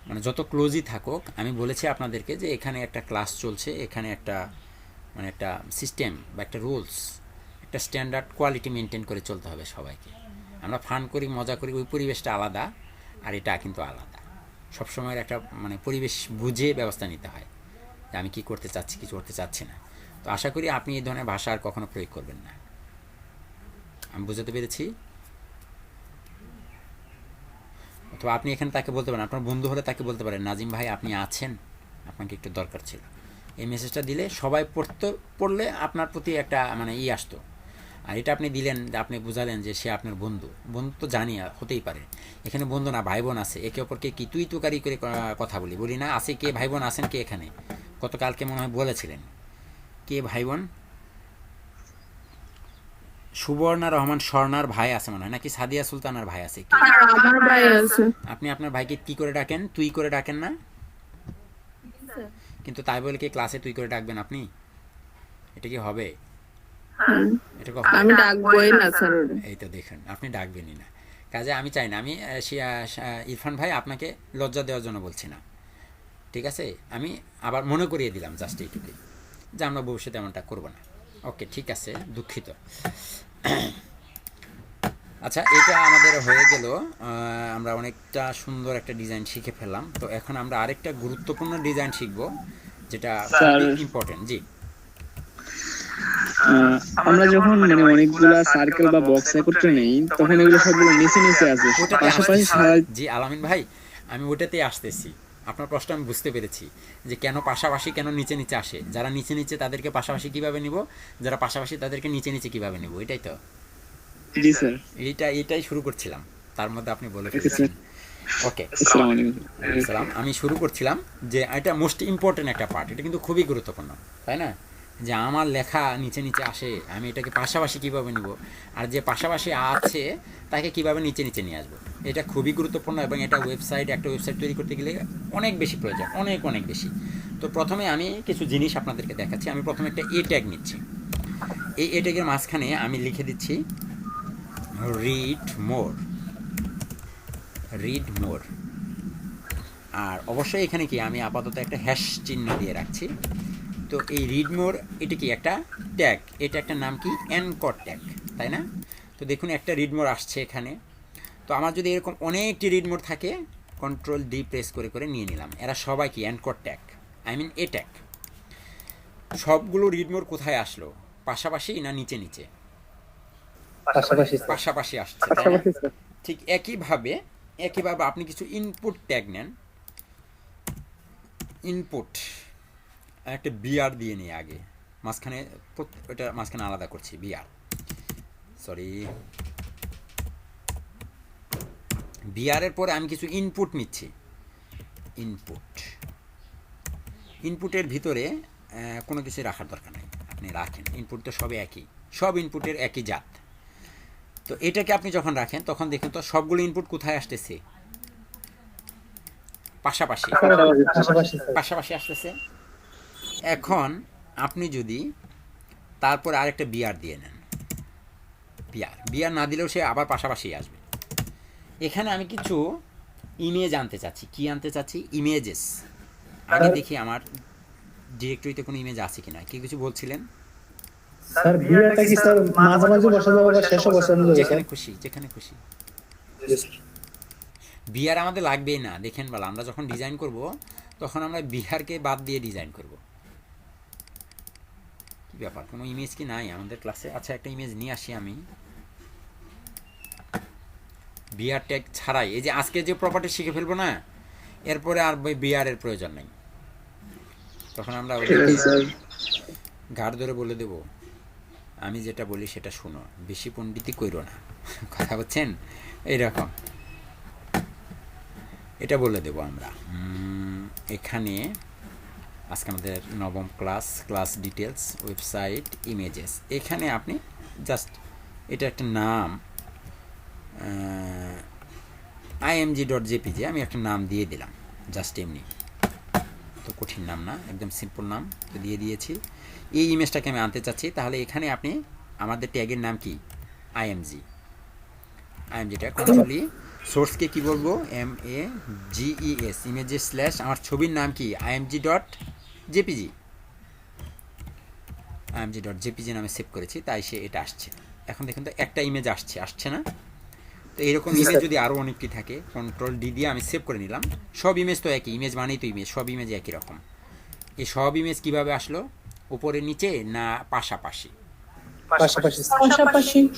মানে যত ক্লোজই থাকুক, আমি বলেছি আপনাদেরকে যে এখানে একটা ক্লাস চলছে, এখানে একটা মানে একটা সিস্টেম বা একটা রুলস, একটা স্ট্যান্ডার্ড কোয়ালিটি মেনটেন করে চলতে হবে সবাইকে। আমরা ফান করি, মজা করি, ওই পরিবেশটা আলাদা, আর এটা কিন্তু আলাদা। সবসময়ের একটা মানে পরিবেশ বুঝে ব্যবস্থা নিতে হয় যে আমি কী করতে চাচ্ছি, কিছু করতে চাচ্ছি না। তো আশা করি আপনি এই ধরনের ভাষা আর কখনো প্রয়োগ করবেন না। আমি বুঝতে পেরেছি। অথবা আপনি এখানে তাকে বলতে পারেন, আপনার বন্ধু হলে তাকে বলতে পারেন নাজিম ভাই আপনি আছেন, আপনাকে একটু দরকার ছিল। এই মেসেজটা দিলে সবাই পড়লে আপনার প্রতি একটা মানে আসতো। আর এটা আপনি দিলেন, আপনি বুঝালেন যে সে আপনার বন্ধু। বন্ধু তো জানি হতেই পারে, এখানে বন্ধু না ভাই বোন আছে, একে অপরকে কি তুই তুকারি করে কথা বলি না? আছে কে ভাই বোন আছেন কে এখানে? গতকালকে মনে হয় বলেছিলেন কে ভাই বোন? সুবর্ণা রহমান স্বর্ণার ভাই আছে মনে হয়, নাকি সাদিয়া সুলতানার ভাই আছে? আমার ভাই আছে। আপনি আপনার ভাইকে কি করে ডাকেন? তুই করে ডাকেন না? কিন্তু তাই বলে কি ক্লাসে তুই করে ডাকবেন আপনি? এটা কি হবে? এটা কখন? আমি ডাকবই না স্যার। এই তো দেখুন, আপনি ডাকবেনই না। কাজে আমি চাই না, আমি ইরফান ভাই আপনাকে লজ্জা দেওয়ার জন্য বলছি না, ঠিক আছে? আমি আবার মনে করিয়ে দিলাম জাস্ট এইটুকুই, যে আমরা ভবিষ্যতে এমনটা করবো না। ওকে, ঠিক আছে, দুঃখিত। আচ্ছা, এটা আমাদের হয়ে গেল। আমরা অনেকটা সুন্দর একটা ডিজাইন শিখে ফেললাম। তো এখন আমরা আরেকটা গুরুত্বপূর্ণ ডিজাইন শিখব, যেটা ইম্পর্টেন্ট। জি, আমরা যখন মানে অনেকগুলা সার্কেল বা বক্স একত্রে নেই তখন এগুলো সবগুলো নিচে নিচে আছে, পাশাপাশি জি আলামিন ভাই, আমি ওটাতে আসতেছি। আপনার প্রশ্ন আমি বুঝতে পেরেছি যে কেন পাশাপাশি, কেন নিচে নিচে আসে। যারা নিচে নিচে তাদেরকে পাশাপাশি কিভাবে নিব, যারা পাশাপাশি তাদেরকে নিচে নিচে কিভাবে নিব, এটাই তো। জি স্যার, এইটাই শুরু করছিলাম, তার মধ্যে আপনি বলে ফেলেছেন। ওকে, আসসালাম। আমি শুরু করছিলাম যে এটা মোস্ট ইম্পর্টেন্ট একটা পার্ট, এটা কিন্তু খুবই গুরুত্বপূর্ণ, তাই না? যে আমার লেখা নিচে নিচে আসে, আমি এটাকে পাশাপাশি কীভাবে নিব, আর যে পাশাপাশি আছে তাকে কিভাবে নিচে নিচে নিয়ে আসবো, এটা খুবই গুরুত্বপূর্ণ। এবং এটা একটা ওয়েবসাইট তৈরি করতে গেলে অনেক বেশি প্রয়োজন, অনেক বেশি। তো প্রথমে আমি কিছু জিনিস আপনাদেরকে দেখাচ্ছি। আমি প্রথমে একটা এ ট্যাগ নিচ্ছি। এই ট্যাগের মাঝখানে আমি লিখে দিচ্ছি রিড মোর। আর অবশ্যই এখানে কি আমি আপাতত একটা হ্যাশ চিহ্ন দিয়ে রাখছি। তো এই রিড মোর এটা কি একটা ট্যাগ, এটা একটা নাম কি অ্যানকর ট্যাগ, তাই না? তো দেখুন একটা রিড মোর আসছে এখানে। তো আমার যদি এরকম অনেকটি রিড মোর থাকে, কন্ট্রোল ডি প্রেস করে করে নিয়ে নিলাম। এরা সবাই কি anchor tag, I mean A tag. সবগুলো রিড মোর কোথায় আসলো, পাশাপাশি না নিচে নিচে? পাশাপাশি আসছে, তাই না? পাশাপাশি স্যার। ঠিক একইভাবে আপনি কিছু ইনপুট ট্যাগ নেন। ইনপুট একটা বিআর দিয়ে নিয়ে আগে মাঝখানে, ওটা মাঝখানে আলাদা করছি, বিআর, সরি, বিআরের পরে আমি কিছু ইনপুট নিচ্ছি। ইনপুটের ভিতরে কোনো কিছু রাখার দরকার নাই, আপনি রাখেন। ইনপুট তো সবে একই, সব ইনপুটের একই জাত। তো এটাকে আপনি যখন রাখেন তখন দেখুন তো সবগুলো ইনপুট কোথায় আসতেছে, পাশাপাশি আসতেছে। এখন আপনি যদি তারপর আরেকটা বিআর দিয়ে নেন, বিআর না দিলেও সে আবার পাশাপাশি আসবে। এখানে আমি কিছু ইমেজ আনতে চাচ্ছি। কি আনতে চাচ্ছি? ইমেজেস। আগে দেখি আমার ডিরেক্টরিতে কোনো ইমেজ আছে কিনা। কি কিছু বলছিলেন? স্যার ভিডিওটা কি স্যার মাঝামাঝি বসানো যাবে বা শেষে বসানো যাবে? যেখানে খুশি। বিআর আমাদের লাগবেই না, দেখেন বলা, আমরা যখন ডিজাইন করব তখন আমরা বিহারকে বাদ দিয়ে ডিজাইন করব। কি ব্যাপার, কোনো ইমেজ কি নাই আমাদের ক্লাসে? আচ্ছা, একটা ইমেজ নিয়ে আসি আমি বিআর ট্যাগ ছাড়াই। এই যে আজকে যে প্রপার্টি শিখে ফেলবো না, এরপরে আর বিআর এর প্রয়োজন নেই। তখন আমরা ঘাড় ধরে বলে দেব, আমি যেটা বলি সেটা শুনো, বেশি পণ্ডিতি কইরো না, কথা বলছেন এইরকম, এটা বলে দেব আমরা। এখানে আজকে আমাদের নবম ক্লাস ডিটেলস, ওয়েবসাইট, ইমেজেস। এখানে আপনি জাস্ট এটা একটা নাম img.jpg আমি একটা নাম দিয়ে দিলাম, জাস্ট এমনি, তো কঠিন নাম না, একদম সিম্পল নাম তো দিয়ে দিয়েছি। এই ইমেজটাকে আমি আনতে চাচ্ছি, তাহলে এখানে আপনি আমাদের ট্যাগের নাম কি imgটা কন্ট্রোলি সোর্সকে কি বলবো, MAGES, ইমেজেস স্ল্যাশ আমার ছবির নাম কি img.jpg নামে সেভ করেছি, তাই সে এটা আসছে। এখন দেখুন তো একটা ইমেজ আসছে না? তো এইরকম ইমেজ যদি আরও অনেকটি থাকে, কন্ট্রোল ডি দিয়ে আমি সেভ করে নিলাম। সব ইমেজ তো একই, ইমেজ মানেই তো ইমেজ, সব ইমেজ একই রকম। এই সব ইমেজ কিভাবে আসলো, উপরে নিচে না পাশাপাশি?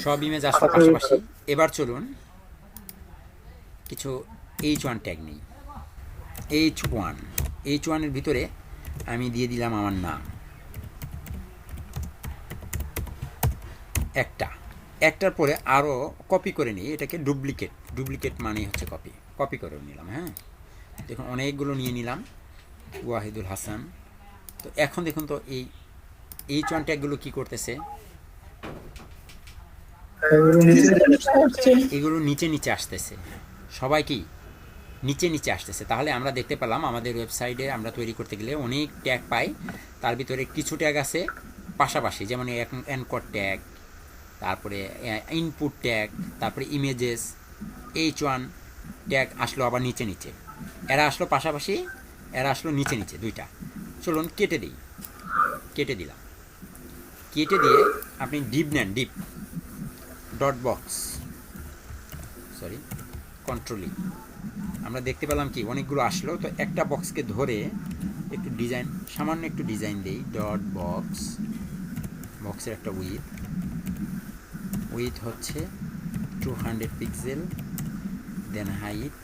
সব ইমেজ আসলো পাশাপাশি। এবার চলুন কিছু H1 ট্যাগ নেই। H1 এর ভিতরে আমি দিয়ে দিলাম আমার নাম, একটার পরে আরও কপি করে নিই, এটাকে ডুপ্লিকেট মানেই হচ্ছে কপি করে নিলাম। হ্যাঁ, দেখুন অনেকগুলো নিয়ে নিলাম, ওয়াহিদুল হাসান। তো এখন দেখুন তো এই H1 ট্যাগগুলো কি করতেছে, এগুলো নিচে আসতেছে, সবাই কি নিচে আসতেছে। তাহলে আমরা দেখতে পেলাম আমাদের ওয়েবসাইটে আমরা তৈরি করতে গেলে অনেক ট্যাগ পাই, তার ভিতরে কিছু ট্যাগ আছে পাশাপাশি, যেমন অ্যানকর ট্যাগ, তারপরে ইনপুট ট্যাগ, তারপরে ইমেজেস। H1 ট্যাগ আসলো আবার নিচে, এরা আসলো পাশাপাশি, এরা আসলো নিচে দুইটা। চলুন কেটে দিলাম। কেটে দিয়ে আপনি ডিপ নেন, ডট বক্স, সরি, কন্ট্রোলি। আমরা দেখতে পেলাম কি অনেকগুলো আসলো। তো একটা বক্সকে ধরে একটু সামান্য একটু ডিজাইন দেই, ডট বক্সের একটা উইথ হচ্ছে 200 পিক্সেল, দেন হাইট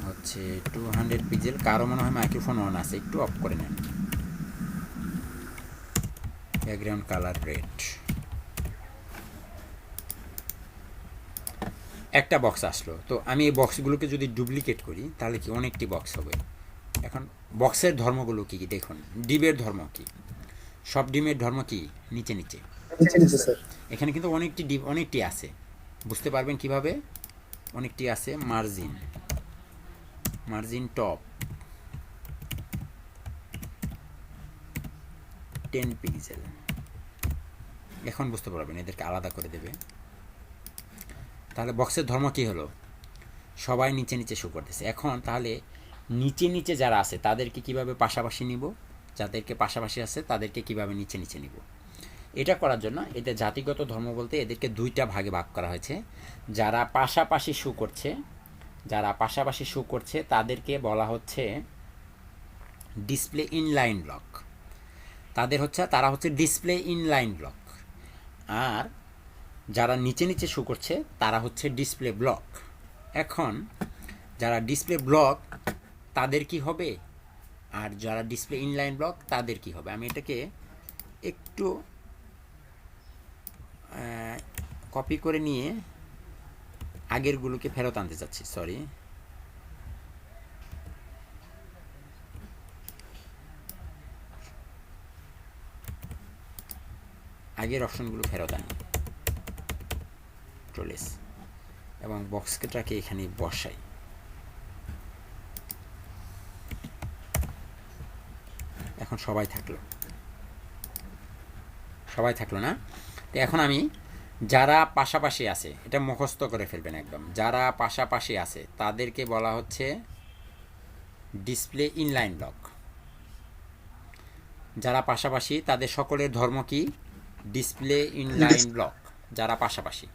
হচ্ছে 200 পিক্সেল। কারো মনে হয় মাইক্রোফোন অন আছে, একটু অফ করে নেন। Background colour red. একটা বক্স আসলো। তো আমি এই বক্সগুলোকে যদি ডুপ্লিকেট করি তাহলে কি অনেকটি বক্স হবে। এখন বক্সের ধর্মগুলো কি দেখুন, ডিবের ধর্ম কি, সব ডিমের ধর্ম কি নিচে এখানে কিন্তু অনেকটি আছে, বুঝতে পারবেন কিভাবে অনেকটি আছে। মার্জিন টপ 10 পিক্সেল, এখন বুঝতে পারবেন, এদেরকে আলাদা করে দেবে। তাহলে বক্সের ধর্ম কী হলো, সবাই নিচে নিচে শো করতেছে। এখন তাহলে নিচে নিচে যারা আছে তাদেরকে কিভাবে পাশাপাশি নিব, যাদেরকে পাশাপাশি আছে তাদেরকে কিভাবে নিচে নিচে নিব, এটা করার জন্য এদের জাতিগত ধর্ম বলতে এদেরকে দুইটা ভাগে ভাগ করা হয়েছে। যারা পাশাপাশি শো করছে, যারা পাশাপাশি শো করছে তাদেরকে বলা হচ্ছে ডিসপ্লে ইনলাইন ব্লক, তারা হচ্ছে ডিসপ্লে ইনলাইন ব্লক। আর যারা নিচে নিচে শো করছে তারা হচ্ছে ডিসপ্লে ব্লক। এখন যারা ডিসপ্লে ব্লক তাদের কি হবে, আর যারা ডিসপ্লে ইনলাইন ব্লক তাদের কি হবে, আমি এটাকে একটু কপি করে নিয়ে আগেরগুলোকে ফেরত আনতে চাচ্ছি, সরি। আগের অপশনগুলো ফেরত আনি, ট্রোলেস, এবং বক্সটাকে এখানে বসাই। এখন সবাই থাকলো না? তো এখন আমি যারা পাশাপাশি আছে, এটা মুখস্থ করে ফেলবেন একদম, যারা পাশাপাশি আছে তাদেরকে বলা হচ্ছে ডিসপ্লে ইনলাইন ব্লক। যারা পাশাপাশি তাদের সকলের ধর্ম কি, ডিসপ্লে ইনলাইন ব্লক, যারা পাশাপাশি।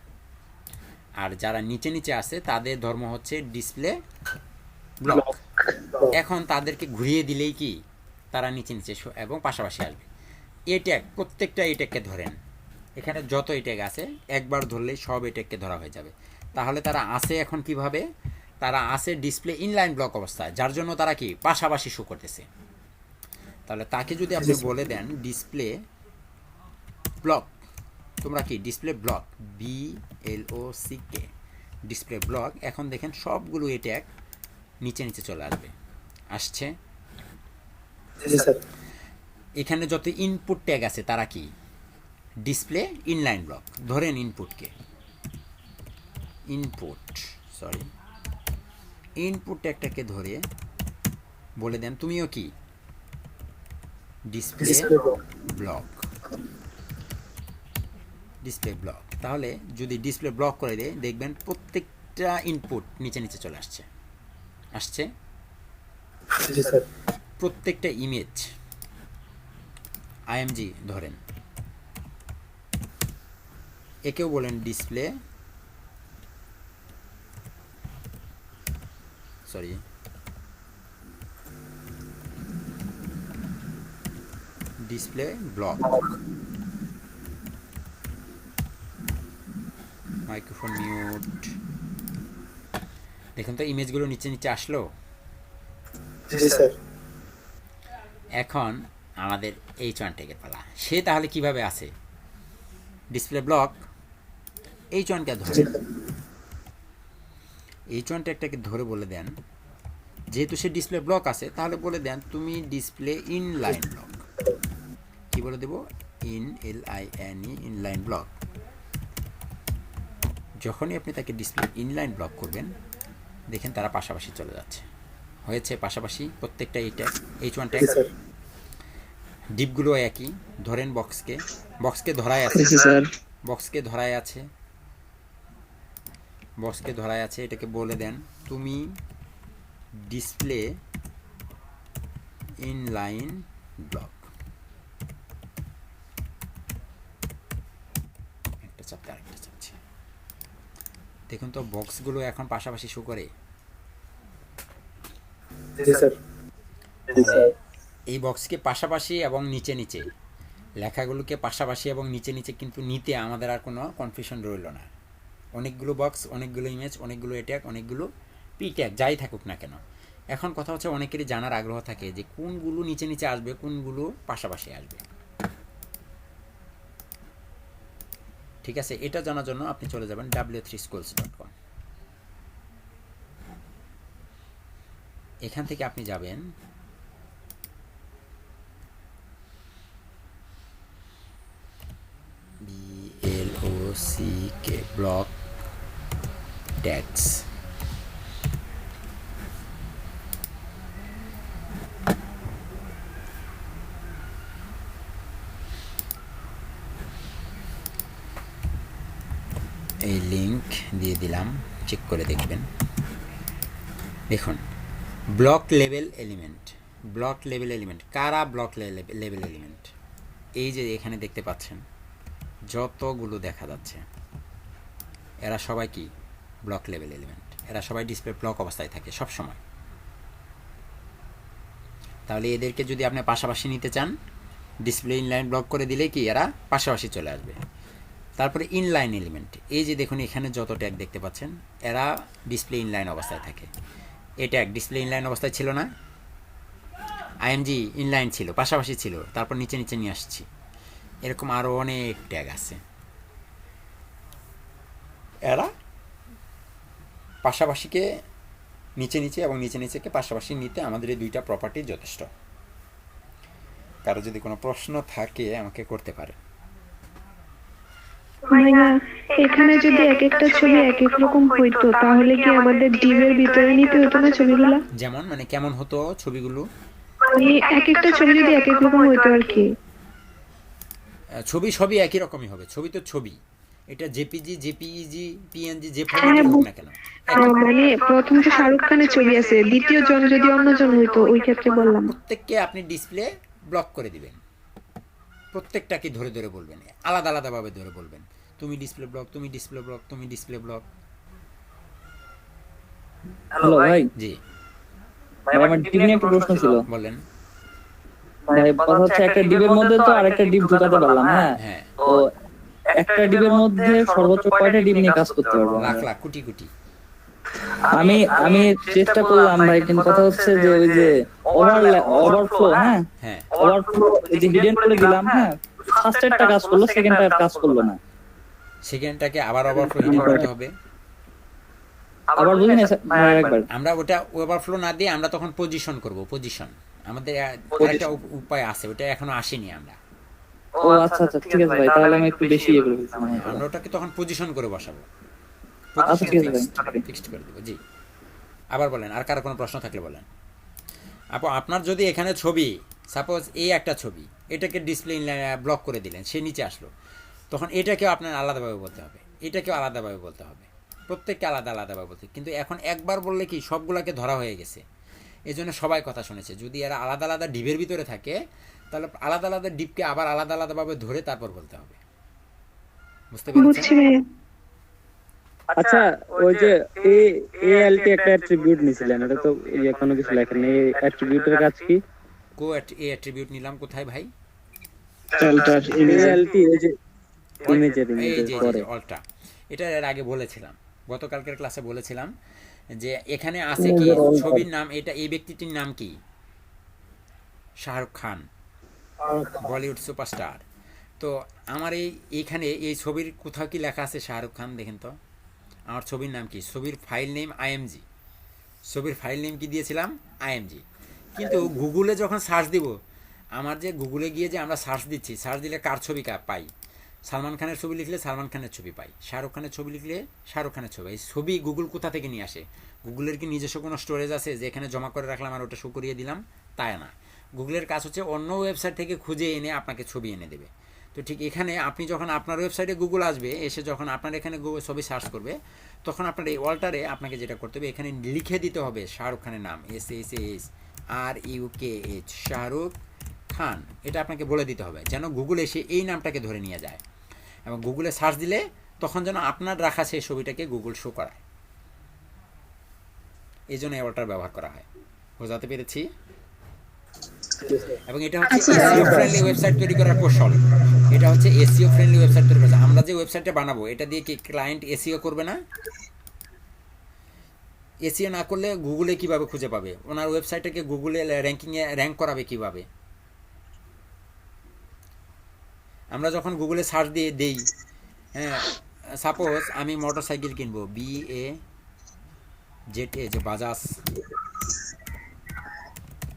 আর যারা নিচে নিচে আছে তাদের ধর্ম হচ্ছে ডিসপ্লে ব্লক। এখন তাদেরকে ঘুরিয়ে দিলেই কি তারা নিচে নিচে এবং পাশাপাশি আসবে। এট্যাগ, প্রত্যেকটা এট্যাগকে ধরেন, এখানে যত এট্যাগ আছে একবার ধরলেই সব এট্যাগকে ধরা হয়ে যাবে। তাহলে তারা আছে এখন কিভাবে, তারা আছে ডিসপ্লে ইনলাইন ব্লক অবস্থায়, যার জন্য তারা কি পাশাপাশি শো করতেছে। তাহলে তাকে যদি আপনি বলে দেন ডিসপ্লে ব্লক, তোমরা কি display block, BLOCK, display block, এখন দেখেন সবগুলো এট্যাগ নিচে নিচে চলে আসছে। এখানে যত ইনপুট ট্যাগ আছে তারা কি ডিসপ্লে ইনলাইন ব্লক। ধরেন ইনপুটকে, ইনপুট ট্যাগটাকে ধরে বলে দেন তুমিও কি ডিসপ্লে ব্লক, তাহলে যদি ডিসপ্লে ব্লক করে দেয় দেখবেন প্রত্যেকটা ইনপুট নিচে নিচে চলে আসছে। প্রত্যেকটা ইমেজ IMG ধরেন, একেও বলেন display, display block. Microphone mute. দেখুন তো ইমেজগুলো নিচে নিচে আসলো। এখন আমাদের H1 ট্যাগের পালা। সে তাহলে কিভাবে আছে, ডিসপ্লে ব্লক, H1 কে ধরে, H1 ট্যাগটাকে ধরে বলে দেন, যেহেতু সে ডিসপ্লে ব্লক আছে তাহলে বলে দেন তুমি ডিসপ্লে ইনলাইন ব্লক। কি বলে দেব, ইনলাইন ব্লক। যখনই আপনি তাকে ডিসপ্লে ইনলাইন ব্লক করবেন দেখেন তারা পাশাপাশি চলে যাচ্ছে, হয়েছে পাশাপাশি প্রত্যেকটা এই ট্যাগ H1 ট্যাগ। ডিপগুলো একই, ধরেন বক্সকে ধরায় আছে, এটাকে বলে দেন তুমি ডিসপ্লে ইনলাইন ব্লক। একটা চাপতে আরেকটা চাপছে, দেখুন তো বক্সগুলো এখন পাশাপাশি শো করে। এই বক্সকে পাশাপাশি এবং নিচে নিচে, লেখাগুলোকে পাশাপাশি এবং নিচে নিচে কিন্তু নিতে আমাদের আর কোনো কনফিউশন রইল না। অনেকগুলো বক্স, অনেকগুলো ইমেজ, অনেকগুলো এট্যাগ, অনেকগুলো পি ট্যাগ, যাই থাকুক না কেন। এখন কথা হচ্ছে অনেকেরই জানার আগ্রহ থাকে যে কোনগুলো নিচে নিচে আসবে, কোনগুলো পাশাপাশি আসবে। ঠিক আছে, এটা জানার জন্য আপনি চলে যাবেন w3schools.com। এখান থেকে আপনি যাবেন BLOCK ব্লক ট্যাগস। এই লিংক দিয়ে দিলাম, চেক করে দেখবেন। দেখুন block level element, block level element কারা? ব্লক লেভেল এলিমেন্ট এই যে এখানে দেখতে পাচ্ছেন যতগুলো দেখা যাচ্ছে এরা সবাই কি ব্লক লেভেল এলিমেন্ট, এরা সবাই ডিসপ্লে ব্লক অবস্থায় থাকে সব সময়। তাহলে এদেরকে যদি আপনি পাশাপাশি নিতে চান, ডিসপ্লে ইনলাইন ব্লক করে দিলে কি এরা পাশাপাশি চলে আসবে। তারপরে ইনলাইন এলিমেন্ট, এই যে দেখুন এখানে যত ট্যাগ দেখতে পাচ্ছেন এরা ডিসপ্লে ইনলাইন অবস্থায় থাকে। এই ট্যাগ ডিসপ্লে ইনলাইন অবস্থায় ছিল না, আইএমজি ইনলাইন ছিল, পাশাপাশি ছিল, তারপর নিচে নিচে নিয়ে আসছি। এরকম আরও অনেক ট্যাগ আছে, এরা পাশাপাশিকে নিচে নিচে এবং নিচে নিচেকে পাশাপাশি নিতে আমাদের এই দুইটা প্রপার্টি যথেষ্ট। কারো যদি কোনো প্রশ্ন থাকে আমাকে করতে পারে। ভাইয়া এখানে যদি এক একটা ছবি এক এক রকম হইতো তাহলে কি আমাদের ডিবের ভিতরে নিতে হতো না ছবিগুলা? যেমন মানে কেমন হতো ছবিগুলো? মানে এক একটা ছবি যদি এক এক রকম হইতো আর কি। ছবি সবই একই রকমই হবে, ছবি তো ছবি, এটা জেপিজি জেপিইজি পিএনজি যে ফরম্যাটে হোক না কেন। মানে প্রথম তো শাহরুখ খানের ছবি আছে, দ্বিতীয় জন যদি অন্যজন হইতো ওই ক্ষেত্রে বললাম। প্রত্যেককে আপনি ডিসপ্লে ব্লক করে দিবেন, প্রত্যেকটাকে ধরে ধরে বলবেন, আলাদা আলাদাভাবে ধরে বলবেন, তুমি ডিসপ্লে ব্লক, তুমি ডিসপ্লে ব্লক, তুমি ডিসপ্লে ব্লক। হ্যালো ভাই, জি ভাই আমার ডিপ নিয়ে একটা প্রশ্ন ছিল। বলেন। ভাই কথা হচ্ছে একটা ডিবের মধ্যে তো আরেকটা ডিপ ঢুকাতে পারলাম, হ্যাঁ, হ্যাঁ তো একটা ডিবের মধ্যে সর্বোচ্চ কয়টা ডিপ নিয়ে কাজ করতে পারবো? লাখ লাখ কোটি কোটি। আমি আমি চেষ্টা করলাম ভাই, কিন্তু কথা হচ্ছে যে ওই যে ওভারফ্লো, হ্যাঁ হ্যাঁ ওভারফ্লো এই যে হিডেন করে দিলাম, হ্যাঁ ফার্স্টেরটা কাজ করলো, সেকেন্ডটা কাজ করলো না। সেকেন্ডটাকে আবার ওভারফ্লো হিডিং করতে হবে। আবার বুঝিনি একবার। আমরা ওটা ওভারফ্লো না দিয়ে আমরা তখন পজিশন করব, পজিশন। আমাদের আরেকটা উপায় আছে, ওটা এখনো আসেনি আমরা। ও আচ্ছা আচ্ছা ঠিক আছে ভাই, তাহলে আমি একটু বেশি ইয়ে করে ফেলছি। আমরা ওটাকে তখন পজিশন করে বসাবো, আচ্ছা ঠিক আছে ভাই, ফিক্সড করে দেবো। জি আবার বলেন, আর কারো কোনো প্রশ্ন থাকলে বলেন। আপু আপনার যদি এখানে ছবি, সাপোজ এই একটা ছবি, এটাকে ডিসপ্লে ব্লক করে দিলেন, সে নিচে আসলো, তখন এটাকেও আপনার আলাদাভাবে বলতে হবে, এটাকেও আলাদাভাবে বলতে হবে, প্রত্যেককে আলাদা আলাদাভাবে বলতে। কিন্তু এখন একবার বললে কি সবগুলোকে ধরা হয়ে গেছে, এই জন্য সবাই কথা শুনেছে। যদি এরা আলাদা আলাদা ডিপের ভিতরে থাকে তাহলে আলাদা আলাদা ডিপকে আবার আলাদা আলাদাভাবে ধরে তারপর বলতে হবে। বুঝতে বুঝছি পেরেছেন? ভাইয়া। আচ্ছা, ওই যে এএলটি একটা অ্যাট্রিবিউট নিছিলেন, এটা তো কোনো কিছু লেখেন নেই, এই অ্যাট্রিবিউটের কাজ কি? এ অ্যাট্রিবিউট নিলাম কোথায় ভাই? এএলটি এই যে ইমেজের এই যে পরে অলটা, এটা এর আগে বলেছিলাম, গতকালকের ক্লাসে বলেছিলাম যে এখানে আছে কি ছবির নাম, এটা এই ব্যক্তিটির নাম কি? শাহরুখ খান, বলিউড সুপারস্টার। তো আমার এইখানে এই ছবির কোথাও কি লেখা আছে শাহরুখ খান? দেখেন তো আমার ছবির নাম কি, ছবির ফাইল নেম আইএমজি, ছবির ফাইল নেম কি দিয়েছিলাম? আইএমজি। কিন্তু গুগলে যখন সার্চ দিব, আমার যে গুগলে গিয়ে যে আমরা সার্চ দিচ্ছি, সার্চ দিলে কার ছবি পাই? সালমান খানের ছবি লিখলে সালমান খানের ছবি পাই, শাহরুখ খানের ছবি লিখলে শাহরুখ খানের ছবি। এই ছবি গুগল কোথা থেকে নিয়ে আসে? গুগলের কি নিজস্ব কোনো স্টোরেজ আছে যে এখানে জমা করে রাখলাম আর ওটা শো করিয়ে দিলাম? তাই না, গুগলের কাজ হচ্ছে অন্য ওয়েবসাইট থেকে খুঁজে এনে আপনাকে ছবি এনে দেবে। তো ঠিক এখানে আপনি যখন আপনার ওয়েবসাইটে গুগল আসবে, এসে যখন আপনার এখানে গুগল ছবি সার্চ করবে, তখন আপনার এই ওয়ালটারে আপনাকে যেটা করতে হবে, এখানে লিখে দিতে হবে শাহরুখ খানের নাম, SHRUKH, শাহরুখ খান, এটা আপনাকে বলে দিতে হবে, যেন গুগল এসে এই নামটাকে ধরে নিয়ে যায় এবং গুগলে সার্চ দিলে তখন যেন আপনার রাখা সেই ছবিটাকে গুগল শো করায়। এই জন্য এই ওয়ালটার ব্যবহার করা হয়। বোঝাতে পেরেছি? এবং এটা হচ্ছে এসইও ফ্রেন্ডলি ওয়েবসাইট তৈরি করার কৌশল। এটা হচ্ছে এসইও ফ্রেন্ডলি ওয়েবসাইট তৈরি করা। আমরা যে ওয়েবসাইটটা বানাবো, এটা দিয়ে কি ক্লায়েন্ট এসইও করবে না? এসইও না করলে গুগলে কিভাবে খুঁজে পাবে? ওনার ওয়েবসাইটটাকে গুগলে র্যাঙ্ক করাবে কিভাবে? আমরা যখন গুগলে সার্চ দিয়ে দেই, হ্যাঁ, সাপোজ আমি মোটরসাইকেল কিনবো, BAZA, যে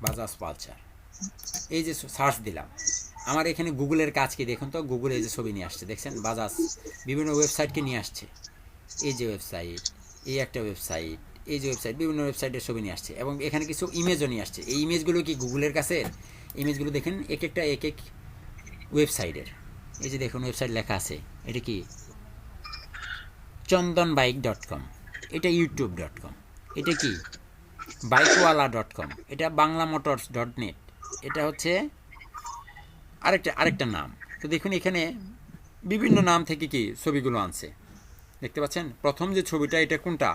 বাজাজ পালসার, এই যে সার্চ দিলাম, আমার এখানে গুগলের কাজ কি দেখুন তো। গুগলে এই যে ছবি নিয়ে আসছে, দেখছেন, বাজাজ বিভিন্ন ওয়েবসাইটকে নিয়ে আসছে। এই যে ওয়েবসাইট, এই একটা ওয়েবসাইট, এই যে ওয়েবসাইট, বিভিন্ন ওয়েবসাইটের ছবি নিয়ে আসছে এবং এখানে কিছু ইমেজও নিয়ে আসছে। এই ইমেজগুলো কি গুগলের কাছে? ইমেজগুলো দেখেন এক একটা এক এক ওয়েবসাইটের। এই যে দেখুন ওয়েবসাইট লেখা আছে, এটা কি চন্দনবাইক.com, এটা youtube.com, এটা কি বাইকওয়ালা.com, এটা banglamotors.net, এটা হচ্ছে আরেকটা নাম। তো দেখুন এখানে বিভিন্ন নাম থেকে কি ছবিগুলো আনছে, দেখতে পাচ্ছেন। প্রথম যে ছবিটা এটা কোনটা,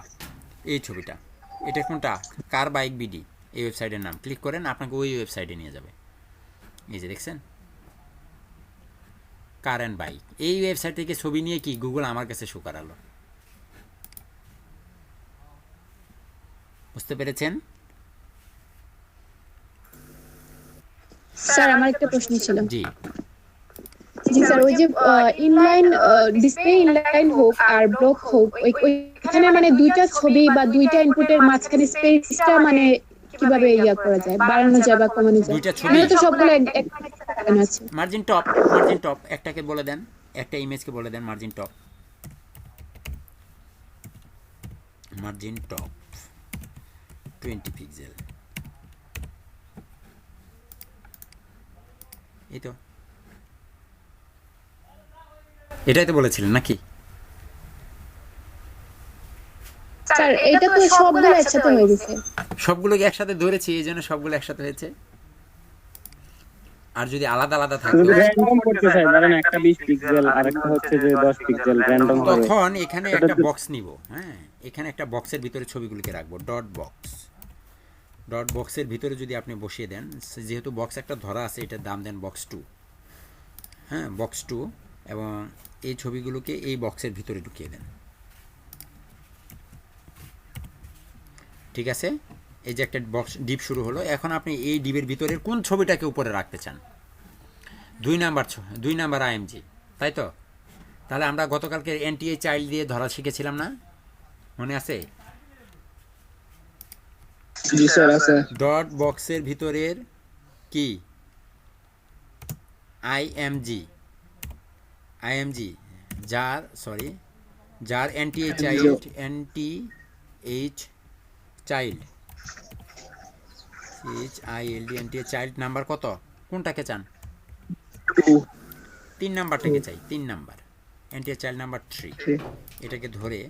এই ছবিটা, এটা কোনটা, কার বাইক বিডি, এই ওয়েবসাইটের নাম। ক্লিক করেন, আপনাকে ওই ওয়েবসাইটে নিয়ে যাবে। এই যে দেখছেন কার অ্যান্ড বাইক, এই ওয়েবসাইট থেকে ছবি নিয়ে কি গুগল আমার কাছে শো করালো। বুঝতে পেরেছেন? স্যার আমার একটা প্রশ্ন ছিল। জি জি স্যার, ওই যে ইনলাইন ডিসপ্লে ইনলাইন হোক আর ব্লক হোক, ওইখানে মানে দুইটা ছবি বা দুইটা ইনপুটের মাঝখানে স্পেসটা মানে কিভাবে করা যায়, বাড়ানো যায় বা কমানো যায়? দুইটা ছবি মানে তো সবগুলো আছে। মার্জিন টপ একটাকে বলে দেন, একটা ইমেজকে বলে দেন মার্জিন টপ 20 পিক্সেল। এই তো এটাই তো বলেছিলেন নাকি? স্যার এটা তো সবগুলো একসাথে হয়ে গেছে। সবগুলোকে একসাথে ধরেছি, এই জন্য সবগুলো একসাথে হয়েছে। আর যদি আলাদা আলাদা থাকতো, র্যান্ডম করতে চাই, ধরেন একটা 20 পিক্সেল আর একটা হচ্ছে যে 10 পিক্সেল, র্যান্ডম হবে। তখন এখানে একটা বক্স নিব। হ্যাঁ, এখানে একটা বক্সের ভিতরে ছবিগুলোকে রাখবো, ডট বক্সের ভিতরে যদি আপনি বসিয়ে দেন, যেহেতু বক্স একটা ধরা আছে, এটার দাম দেন বক্স 2। হ্যাঁ, বক্স 2, এবং এই ছবিগুলোকে এই বক্সের ভিতরে ঢুকিয়ে দেন। ঠিক আছে, এই যে একটা বক্স ডিপ শুরু হলো। এখন আপনি এই ডিপের ভিতরের কোন ছবিটাকে উপরে রাখতে চান? 2 নাম্বার আইএমজি, তাই তো? তাহলে আমরা গতকালকে এনটিএ চাইল্ড দিয়ে ধরা শিখেছিলাম না, মনে আছে? জি স্যার আছে। ডট বক্সের ভিতরের কি আইএমজি, যার NTA child NTA child number কত, কোনটাকে চান? 3 নাম্বারটাকে চাই, 3 নাম্বার এনটিএ চাইল্ড নাম্বার 3। এটাকে ধরে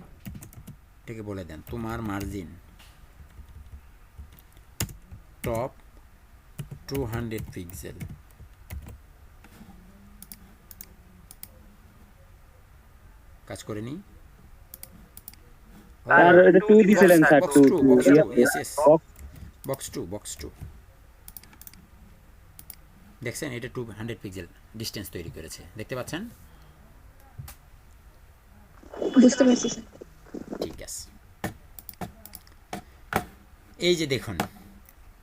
এটাকে বলে দেন তোমার মার্জিন টপ 200 পিক্সেল। কাজ করে নি স্যার এটা 2 দিছিলেন স্যার, 2 বক্স 2 দেখছেন, এটা 200 পিক্সেল ডিসটেন্স তৈরি করেছে, দেখতে পাচ্ছেন? বুঝতে পারছি স্যার। ঠিক আছে, এই যে দেখুন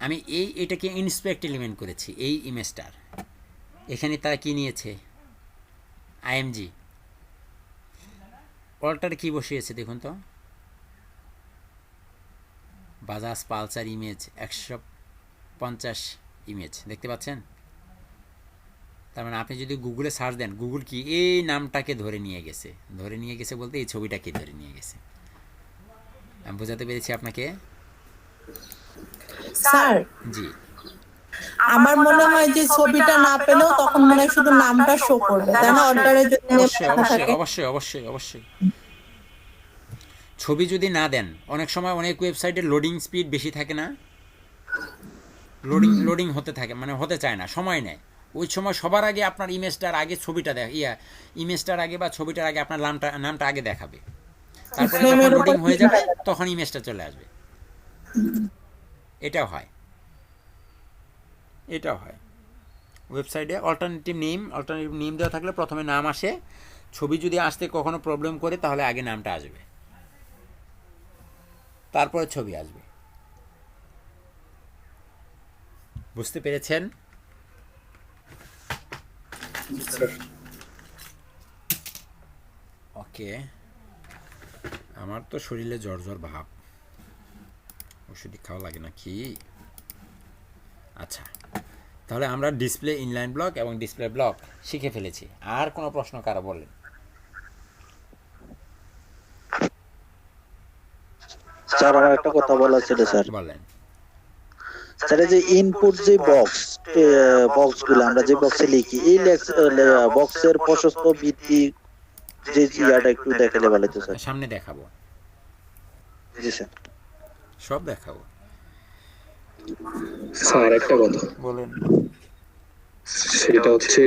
আমি এটাকে ইন্সপেক্ট এলিমেন্ট করেছি, এই ইমেজটার। এখানে তারা কি নিয়েছে? আইএমজি। অল্টারে কি বসিয়েছে দেখুন তো, বাজাজ পালসার ইমেজ 150 ইমেজ, দেখতে পাচ্ছেন? তার মানে আপনি যদি গুগলে সার্চ দেন, গুগল কি এই নামটাকে ধরে নিয়ে গেছে বলতে এই ছবিটাকে ধরে নিয়ে গেছে। আমি বোঝাতে পেরেছি আপনাকে? স্যার জি, আমার মনে হয় যে ছবিটা না পেলেও তখন মনে হয় শুধু নামটা শো করবে, তাই না? অর্ডারে যদি অবশ্যই ছবি যদি না দেন, অনেক সময় অনেক ওয়েবসাইটের লোডিং স্পিড বেশি থাকে না, লোডিং হতে থাকে, মানে হতে চায় না, সময় নেয়। ওই সময় সবার আগে আপনার ইমেজটার আগে ছবিটা ইমেজটার আগে বা ছবিটার আগে আপনার নামটা আগে দেখাবে, তারপরে যখন লোডিং হয়ে যাবে তখন ইমেজটা চলে আসবে। এটাও হয় ওয়েবসাইটে। অল্টারনেটিভ নেম দেওয়া থাকলে প্রথমে নাম আসে, ছবি যদি আসতে কখনো প্রবলেম করে তাহলে আগে নামটা আসবে, তারপরে ছবি আসবে। বুঝতে পেরেছেন? ওকে, আমার তো শরীরে জ্বর ভাব, ওষুধ খাওয়া লাগে নাকি? আচ্ছা, তাহলে আমরা ডিসপ্লে ইনলাইন ব্লক এবং ডিসপ্লে ব্লক শিখে ফেলেছি। আর কোনো প্রশ্ন কারো বলেন? স্যার আমার একটা কথা বলার ছিল স্যার। বলেন। স্যার এই যে ইনপুট যে বক্সগুলো আমরা যে বক্সে লিখি, এই বক্সের প্রশস্ত ভিত্তি যে ইয়াটা একটু দেখালে ভালো হতো স্যার। সামনে দেখাবো, জি স্যার। সব দেখাবো। স্যার একটা কথা, বলেন। সেটা হচ্ছে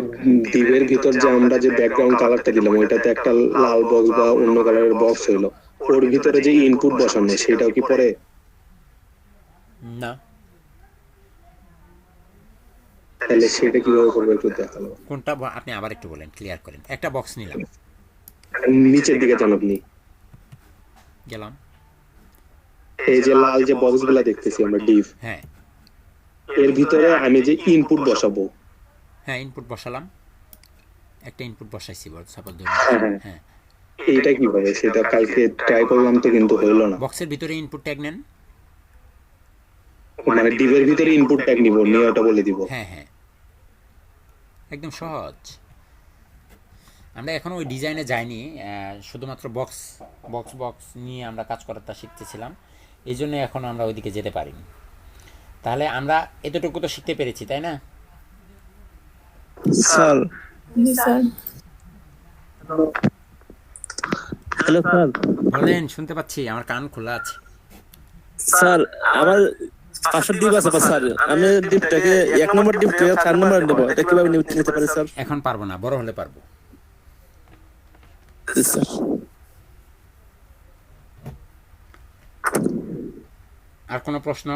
ডিবের ভিতর যে আমরা যে ব্যাকগ্রাউন্ড কালারটা দিলাম ওইটাতে একটা লাল বক্স বা অন্য কালারের বক্স হইলো, ওর ভিতরে যে ইনপুট বসানো সেটাও কি পরে? না, তাহলে সেটা কিভাবে করবো একটু দেখালো। কোনটা আপনি আবার একটু বলেন, ক্লিয়ার করেন। একটা বক্স নিলাম, নিচের দিকে যান আপনি, গেলাম। এই যে লাল যে বক্স গুলা দেখতেছি আমরা ডিভ, হ্যাঁ এর ভিতরে আমি যে ইনপুট বসাবো, হ্যাঁ, ইনপুট বসালাম, একটা ইনপুট বসাইছি সাপোজ ধরুন। হ্যাঁ, এইটা কিভাবে? সেটা কালকে ট্রাই করলাম তো কিন্তু হইলো না। বক্সের ভিতরে ইনপুট ট্যাগ নেন। মানে ডিবের ভিতরে ইনপুট ট্যাগ নিব, নিয়ে ওটা বলে দিব। হ্যাঁ হ্যাঁ, একদম সহজ। আমরা এখন ওই ডিজাইনে যাইনি, শুধুমাত্র বক্স বক্স বক্স নিয়ে আমরা কাজ করাটা শিখতেছিলাম, এই জন্য এখন আমরা ওইদিকে যেতে পারিনি। তাহলে আমরা এতটুকু তো শিখতে পেরেছি, তাই না? স্যার জি স্যার। Hello sir. বলেন, শুনতে পাচ্ছি, আমার কান খোলা আছে। স্যার আমার 5টা ডিপ আছে স্যার, আমি ডিপটাকে 1 নম্বর ডিপ থেকে 4 নম্বর নেব, এটা কিভাবে নিতে পারি স্যার? এখন পারবো না, বড় হলে পারবো। জি স্যার। আর কোনো প্রশ্ন?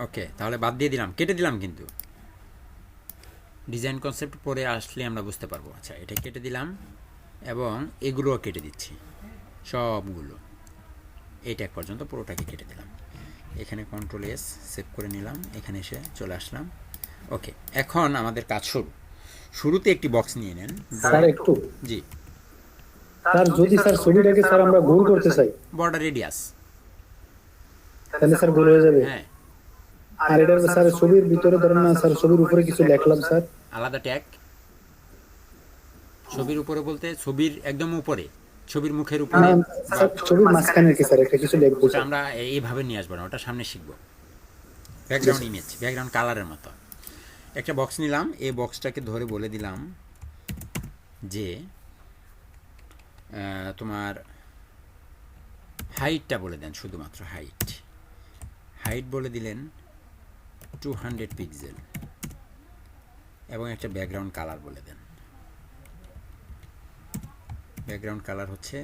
ওকে, তাহলে বাদ দিয়ে দিলাম, কেটে দিলাম, কিন্তু ডিজাইন কনসেপ্ট পরে আসলে আমরা বুঝতে পারবো। আচ্ছা, এটা কেটে দিলাম এবং এগুলোও কেটে দিচ্ছি, সবগুলো এই ট্যাগ পর্যন্ত পুরোটাকে কেটে দিলাম। এখানে কন্ট্রোল এস সেভ করে নিলাম, এখানে এসে চলে আসলাম। ওকে, এখন আমাদের কাজ শুরু। শুরুতে একটি বক্স নিয়ে নেন। স্যার একটু, জি স্যার যদি স্যার ছবিটাকে স্যার আমরা গোল করতে চাই বর্ডার রেডিয়াস, তাহলে স্যার গোল হয়ে যাবে। হ্যাঁ, আর এটা স্যার ছবির ভিতরে ধরেন না স্যার, ছবির উপরে কিছু লিখলাম স্যার, আলাদা ট্যাগ। ছবির উপরে বলতে ছবির একদম উপরে, ছবির মুখের উপরে। স্যার ছবির মাঝখানে কি স্যার একটা কিছু লিখবো ওটা আমরা এইভাবে নিয়ে আসবো না, ওটা সামনে শিখবো। ব্যাকগ্রাউন্ড ইমেজ, ব্যাকগ্রাউন্ড কালারের মতো একটা বক্স নিলাম। এই বক্সটাকে ধরে বলে দিলাম যে তোমার হাইটটা বলে দেন, শুধুমাত্র হাইট। হাইট বলে দিলেন 200 পিক্সেল এবং একটা ব্যাকগ্রাউন্ড কালার বলে দেন। ব্যাকগ্রাউন্ড কালার হচ্ছে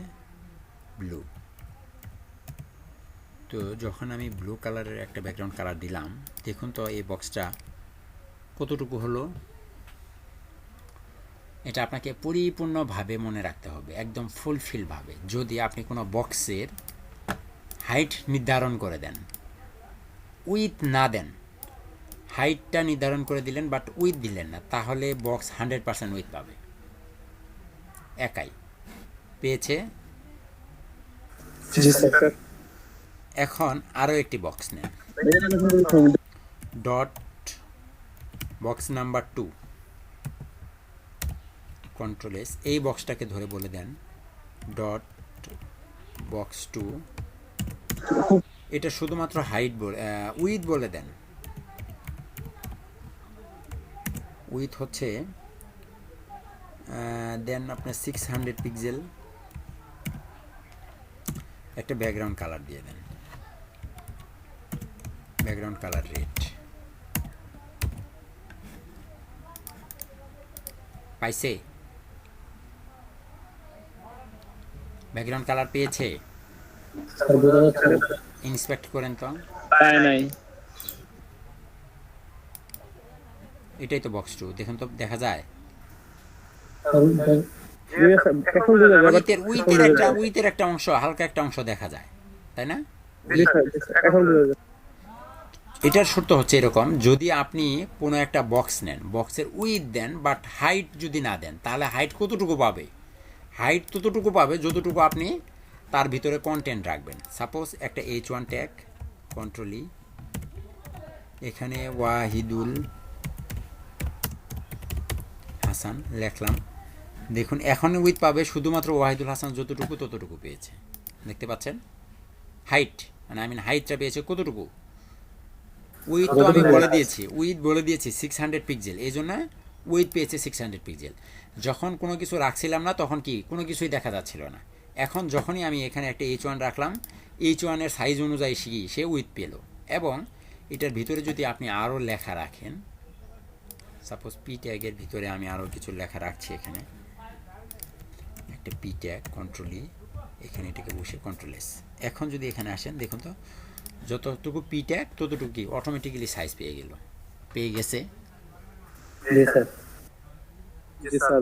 ব্লু। তো যখন আমি ব্লু কালারের একটা ব্যাকগ্রাউন্ড কালার দিলাম, দেখুন তো এই বক্সটা কতটুকু হলো। এটা আপনাকে পরিপূর্ণভাবে মনে রাখতে হবে, একদম ফুলফিলভাবে। যদি আপনি কোনো বক্সের হাইট নির্ধারণ করে দেন, উইথ না দেন, হাইটটা নির্ধারণ করে দিলেন বাট উইথ দিলেন না, তাহলে বক্স 100% উইথ পাবে। একাই পেয়েছে। এখন আরও একটি বক্স নেন, dot box number 2, control S. এই বক্সটাকে ধরে বলে দেন ডট বক্স 2। এটা শুধুমাত্র হাইট উইথ বলে দেন। উইথ হচ্ছে দেন আপনার 600 পিক্সেল। একটা ব্যাকগ্রাউন্ড কালার দিয়ে দেন, ব্যাকগ্রাউন্ড কালার রেড। পাইছে? ব্যাকগ্রাউন্ড কালার পেয়েছে? ইন্সপেক্ট করেন তো। নাই এটাই তো বক্স 2, দেখুন তো দেখা যায়। উইথের একটা অংশ, হালকা একটা অংশ দেখা যায়, তাই না? এটার শর্ত হচ্ছে এরকম, যদি আপনি কোনো একটা বক্স নেন, বক্সের উইথ দেন বাট হাইট যদি না দেন, তাহলে হাইট কতটুকু পাবে? হাইট ততটুকু পাবে যতটুকু আপনি তার ভিতরে কন্টেন্ট রাখবেন। সাপোজ একটা H1 ট্যাগ, কন্ট্রোল ই, এখানে ওয়াহিদুল হাসান লিখলাম। দেখুন এখন উইথ পাবে শুধুমাত্র ওয়াহিদুল হাসান যতটুকু ততটুকু পেয়েছে, দেখতে পাচ্ছেন? হাইট মানে হাইটটা পেয়েছে কতটুকু? উইথ তো আমি বলে দিয়েছি, উইথ বলে দিয়েছি 600 পিক্সেল, এই জন্য উইথ পেয়েছে 600 পিক্সেল। যখন কোনো কিছু রাখছিলাম না তখন কি কোনো কিছুই দেখা যাচ্ছিল না। এখন যখনই আমি এখানে একটা H1 রাখলাম, H1-এর সাইজ অনুযায়ী সে উইথ পেল। এবং এটার ভিতরে যদি আপনি আরও লেখা রাখেন, সাপোজ পি ট্যাগের ভিতরে আমি আরও কিছু লেখা রাখছি, এখানে একটা পি ট্যাগ কন্ট্রোল ই, এখানে এটাকে বসে কন্ট্রোল এস। এখন যদি এখানে আসেন দেখুন তো, যতটুকু পি ট্যাগ ততটুকু কি অটোমেটিক্যালি সাইজ পেয়ে গেছে। জি স্যার।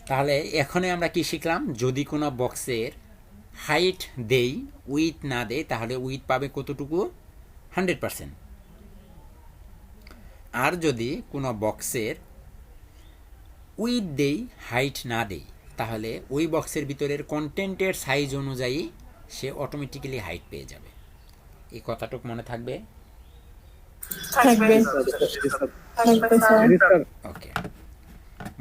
তাহলে এখানে আমরা কি শিখলাম, যদি কোনো বক্সের হাইট দেই উইথ না দেই তাহলে উইথ পাবে কতটুকু, 100%। আর যদি কোনো বক্সের উইথ দেই হাইট না দেই তাহলে ওই বক্সের ভিতরের কন্টেন্টের সাইজ অনুযায়ী সে অটোমেটিক্যালি হাইট পেয়ে যাবে। এই কথাটুকু মনে থাকবে? থাকবে স্যার। ওকে।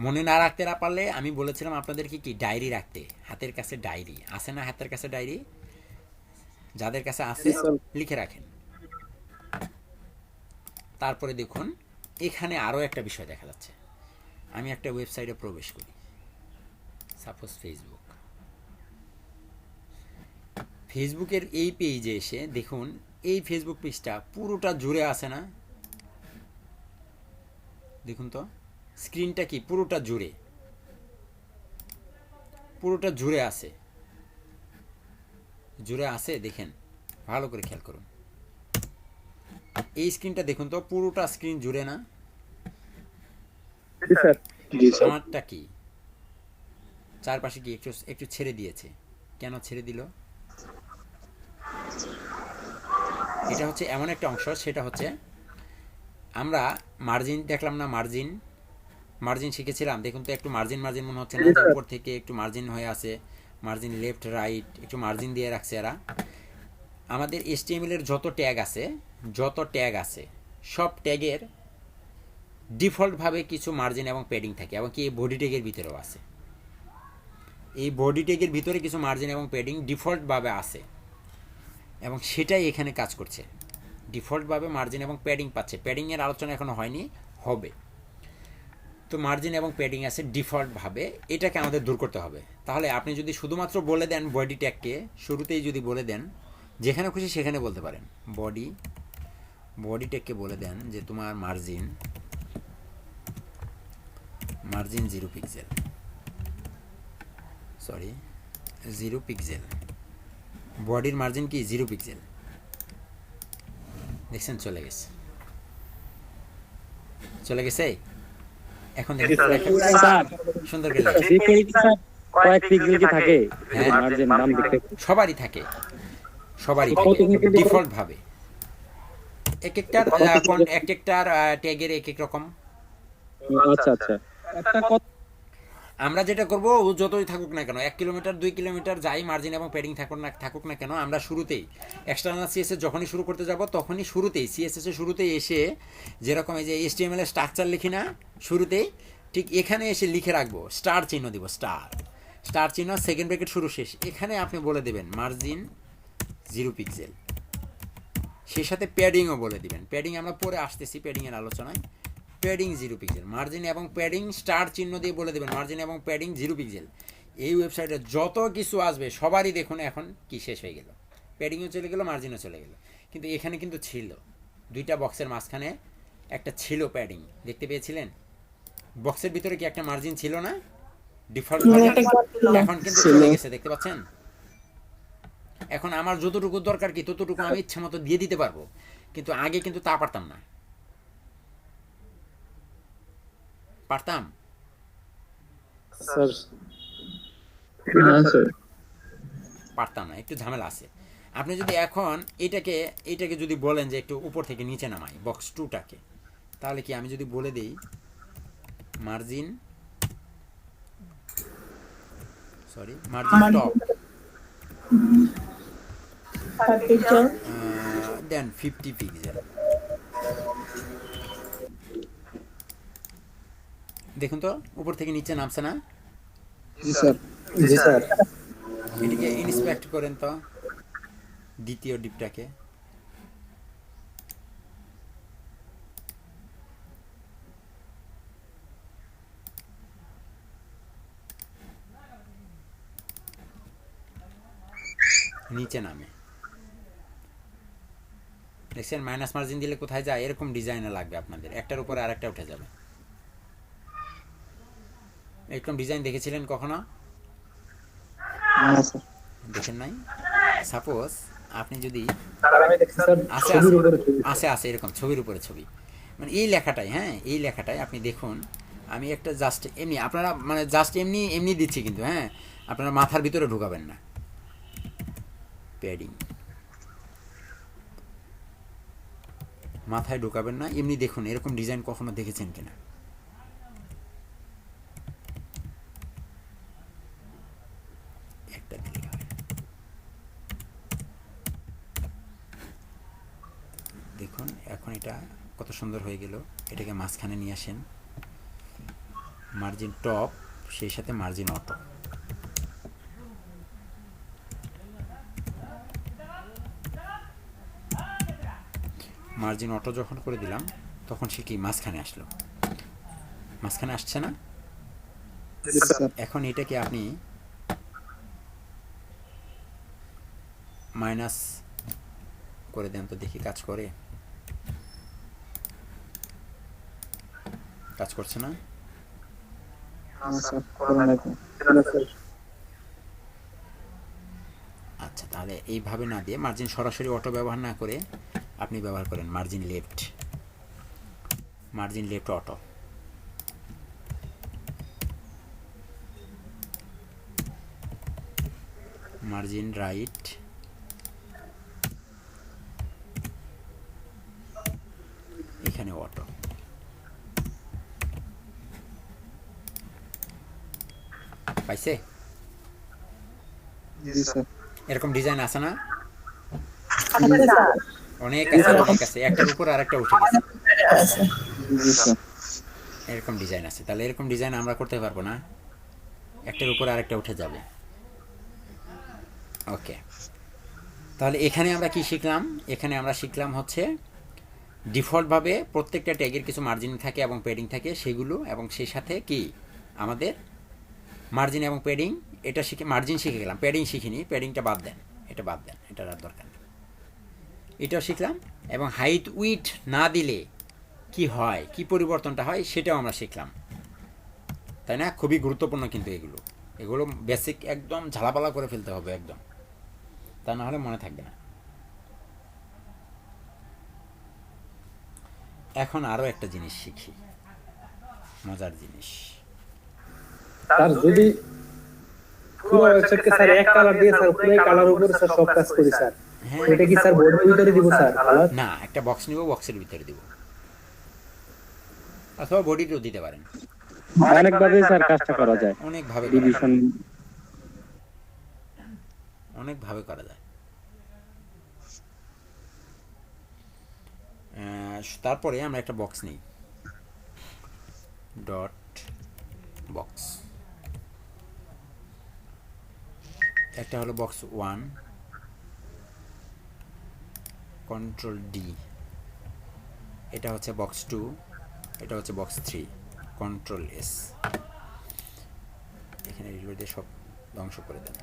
মনে না রাখতে না পারলে আমি বলেছিলাম আপনাদেরকে কি ডায়েরি রাখতে, হাতের কাছে ডায়েরি আছে না, হাতের কাছে ডায়েরি যাদের কাছে আছে লিখে রাখেন। তারপরে দেখুন এখানে আরও একটা বিষয় দেখা যাচ্ছে। আমি একটা ওয়েবসাইটে প্রবেশ করি, সাপোজ ফেসবুকের এই পেজে এসে দেখুন এই ফেসবুক পেজটা পুরোটা জুড়ে আছে না, দেখুন তো স্ক্রিনটা কি পুরোটা জুড়ে আছে, দেখেন ভালো করে খেয়াল করুন। এই স্ক্রিনটা দেখুন তো পুরোটা স্ক্রিন জুড়ে না? আমারটা কি চারপাশে কি একটু ছেড়ে দিয়েছে, কেন ছেড়ে দিল? এটা হচ্ছে এমন একটা অংশ, সেটা হচ্ছে আমরা মার্জিন দেখলাম না, মার্জিন শিখেছিলাম। দেখুন তো একটু মার্জিন মনে হচ্ছে না, উপর থেকে একটু মার্জিন হয়ে আছে, মার্জিন লেফট রাইট একটু মার্জিন দিয়ে রাখছে এরা। আমাদের HTML এর যত ট্যাগ আছে সব ট্যাগের ডিফল্টভাবে কিছু মার্জিন এবং প্যাডিং থাকে, এবং কি এই বডি ট্যাগের ভিতরেও আছে। এই বডি ট্যাগের ভিতরে কিছু মার্জিন এবং প্যাডিং ডিফল্টভাবে আছে, এবং সেটাই এখানে কাজ করছে। ডিফল্টভাবে মার্জিন এবং প্যাডিং পাচ্ছে। প্যাডিংয়ের আলোচনা এখনো হয়নি, হবে। তো মার্জিন এবং প্যাডিং আছে ডিফল্টভাবে, এটাকে আমাদের দূর করতে হবে। তাহলে আপনি যদি শুধুমাত্র বলে দেন বডি ট্যাগকে শুরুতেই যদি বলে দেন, যেখানে খুশি সেখানে বলতে পারেন, বডি ট্যাগকে বলে দেন যে তোমার মার্জিন 0 পিক্সেল, 0 পিক্সেল, বডির মার্জিন কি 0 পিক্সেল। দেখছেন চলে গেছে। এখন দেখেন সুন্দর করে কয়েক পিক্সেল কি থাকে মার্জিন নাম দেখতে? সবারই থাকে ডিফল্ট ভাবে। এক একটার ট্যাগের এক এক রকম। আচ্ছা। আমরা যেটা করব, ও যতই থাকুক না কেন, 1 কিলোমিটার 2 কিলোমিটার যাই মার্জিন এবং প্যাডিং থাকুক না কেন, আমরা শুরুতেই এক্সটার্নাল সিএসএস যখনই শুরু করতে যাব তখনই শুরুতেই সিএসএস এর শুরুতেই এসে যেরকম এই যে HTML এর স্ট্রাকচার লিখি না শুরুতেই, ঠিক এখানে এসে লিখে রাখবো, স্টার চিহ্ন দিব, স্টার চিহ্ন, সেকেন্ড ব্র্যাকেট শুরু শেষ। এখানে আপনি বলে দেবেন মার্জিন 0 পিক্সেল, সেই সাথে প্যাডিংও বলে দিবেন। প্যাডিং আমরা পরে আসতেছি প্যাডিংয়ের আলোচনায়। প্যাডিং 0 পিক্সেল, মার্জিন এবং প্যাডিং স্টার চিহ্ন দিয়ে বলে দেবেন মার্জিন এবং প্যাডিং 0 পিক্সেল। এই ওয়েবসাইটে যত কিছু আসবে সবারই দেখুন এখন কি শেষ হয়ে গেল, প্যাডিংও চলে গেল, মার্জিনও চলে গেল। কিন্তু এখানে কিন্তু ছিল, দুইটা বক্সের মাঝখানে একটা ছিল প্যাডিং, দেখতে পেয়েছিলেন? বক্সের ভিতরে কি একটা মার্জিন ছিল না ডিফল্ট? এখন কিন্তু চলে গেছে, দেখতে পাচ্ছেন? এখন আমার যতটুকু দরকার কি ততটুকু আমি ইচ্ছা মতো দিয়ে দিতে পারবো, কিন্তু আগে কিন্তু তা পারতাম না। পারতাম না, একটু ঝামেলা আছে। আপনি যদি এখন এটাকে যদি বলেন যে একটু উপর থেকে নিচে নামাই বক্স 2টাকে, তাহলে কি আমি যদি বলে দেই মার্জিন টপ দেন 50 পিক্সেল, দেখুন তো উপর থেকে নিচে নামছে না? জি স্যার। এটিকে ইন্সপেক্ট করেন তো দ্বিতীয় ডিপটাকে, নিচে নামে। দেখছেন মাইনাস মার্জিন দিলে কোথায় যায়? এরকম ডিজাইনে লাগবে আপনাদের, একটার উপরে আরেকটা উঠে যাবে। এরকম ডিজাইন দেখেছিলেন কখনো? না স্যার। দেখেন নাই? সাপোজ আপনি যদি আমি দেখছি স্যার আছে ছবির উপরে ছবি। আছে আছে এরকম ছবির উপরে ছবি, মানে এই লেখাটাই, হ্যাঁ এই লেখাটাই আপনি দেখুন, আমি একটা জাস্ট এমনি আপনারা মানে জাস্ট এমনি এমনি দিচ্ছি, কিন্তু হ্যাঁ আপনারা মাথার ভিতরে ঢুকাবেন না। প্যাডিং মাথায় ঢুকাবেন না, এমনি দেখুন এরকম ডিজাইন কখনো দেখেছেন কিনা। একটা দিলে হয়। দেখুন এখন এটা কত সুন্দর হয়ে গেল। এটাকে মাঝখানে নিয়ে আসেন, মার্জিন টপ সেই সাথে মার্জিন অটো। মার্জিন অটো যখন করে দিলাম তখন সে কি মাঝখানে আসলো, মাঝখানে আসছে না? এখন এটাকে আপনি মাইনাস করে দেন তো দেখি কাজ করে। কাজ করছে না? আচ্ছা, তাহলে এইভাবে না দিয়ে মার্জিন সরাসরি অটো ব্যবহার না করে আপনি ব্যবহার করেন margin left, margin left auto. Margin right, এখানে অটো। পাইছে? এরকম ডিজাইন আছে না? অনেক আছে, অনেক আছে, একটার উপর আরেকটা উঠে গেছে। এরকম ডিজাইন আছে। তাহলে এরকম ডিজাইন আমরা করতে পারবো না, একটার উপর আরেকটা উঠে যাবে। ওকে, তাহলে এখানে আমরা কি শিখলাম? এখানে আমরা শিখলাম হচ্ছে ডিফল্টভাবে প্রত্যেকটা ট্যাগের কিছু মার্জিন থাকে এবং প্যাডিং থাকে সেগুলো, এবং সেই সাথে কি আমাদের মার্জিন এবং প্যাডিং, এটা শিখে মার্জিন শিখে গেলাম, প্যাডিং শিখিনি, প্যাডিংটা বাদ দেন, এটা বাদ দেন, এটার আর দরকার নেই। এটাও শিখলাম, এবং হাইট উইথ না দিলে কি হয়, কি পরিবর্তনটা হয় সেটাও আমরা শিখলাম, তাই না? খুবই গুরুত্বপূর্ণ কিন্তু এগুলো, এগুলো বেসিক একদম ঝালাপালা করে ফেলতে হবে একদম, তা না হলে মনে থাকবে না। এখন আরও একটা জিনিস শিখি, মজার জিনিস। স্যার যদি পুরো ওয়েবসাইটকে স্যার এক কালার দিয়ে স্যার পুরো কালার উপরে স্যার সব কাজ করি স্যার, হ্যাঁ, এটা কি স্যার বোর্ডের ভিতরে দিব স্যার কালার? না, একটা বক্স নিব, বক্সের ভিতরে দিব, অথবা বডিতেও দিতে পারেন। অনেকভাবে স্যার কাজটা করা যায়, অনেকভাবে ডিভিশন। অনেকভাবে করা যায়। তারপরে আমরা একটা বক্স নিই, ডট বক্স। একটা হলো বক্স 1, কন্ট্রোল ডি। এটা হচ্ছে বক্স 2, এটা হচ্ছে বক্স 3, কন্ট্রোল এস। এখানে রিলোড দিয়ে সব ধ্বংস করে দেন।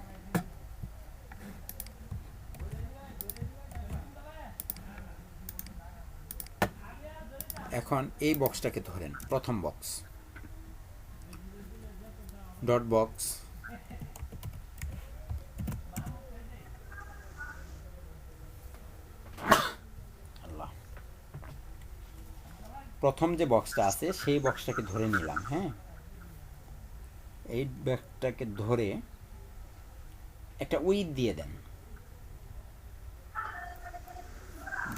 এখন এই বক্সটাকে ধরেন, প্রথম বক্স, ডট বক্স, আল্লাহ, প্রথম যে বক্সটা আছে সেই বক্সটাকে ধরে নিলাম। হ্যাঁ, এই বক্সটাকে ধরে একটা উইথ দিয়ে দেন,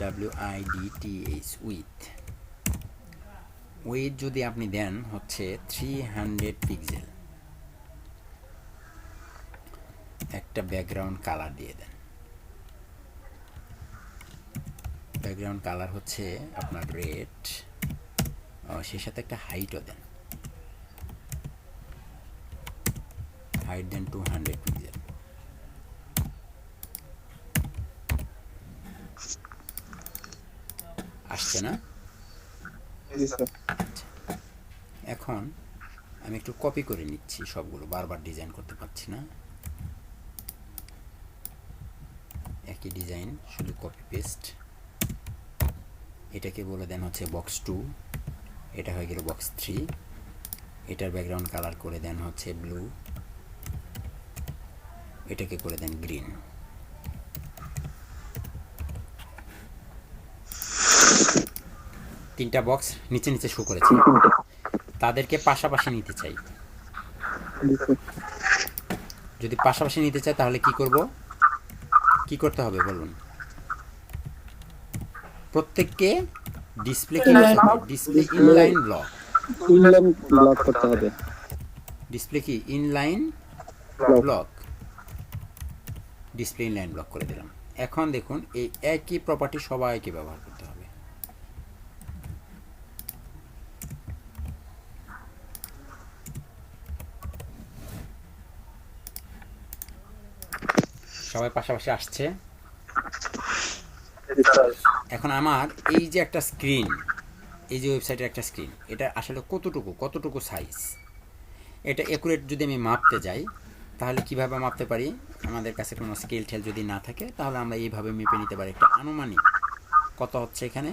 WIDTH, উইথ। উইথ যদি আপনি দেন হচ্ছে 300 পিক্সেল। একটা ব্যাকগ্রাউন্ড কালার দিয়ে দেন, ব্যাকগ্রাউন্ড কালার হচ্ছে আপনার রেড, সেই সাথে একটা হাইটও দেন, হাইট দেন 200 পিক্সেল। আসছে না? এখন আমি একটু কপি করে নিচ্ছি সবগুলো, বারবার ডিজাইন করতে পারছি না। একই ডিজাইন, শুধু কপি পেস্ট। এটাকে বলে দেন হচ্ছে বক্স 2, এটা হয়ে গেল বক্স 3। এটার ব্যাকগ্রাউন্ড কালার করে দেন হচ্ছে ব্লু, এটাকে করে দেন গ্রিন। তিনটা বক্স নিচে নিচে শো করেছে, তাদেরকে পাশাপাশি নিতে চাই। যদি পাশাপাশি নিতে চাই তাহলে কি করব, কি করতে হবে বলুন? প্রত্যেককে ডিসপ্লে কি করতে হবে? Display inline block, inline block করতে হবে। ডিসপ্লে কি inline block, display inline block করে দিলাম। এখন দেখুন এই একই প্রপার্টি সবাইকে ব্যবহার করতে হবে। সবাই পাশাপাশি আসছে। এখন আমার এই যে একটা স্ক্রিন, এই যে ওয়েবসাইটের একটা স্ক্রিন, এটা আসলে কতটুকু সাইজ, এটা অ্যাকুরেট যদি আমি মাপতে যাই তাহলে কিভাবে মাপতে পারি? আমাদের কাছে কোনো স্কেল ঠেল যদি না থাকে তাহলে আমরা এইভাবে মেপে নিতে পারি। একটা আনুমানিক কত হচ্ছে এখানে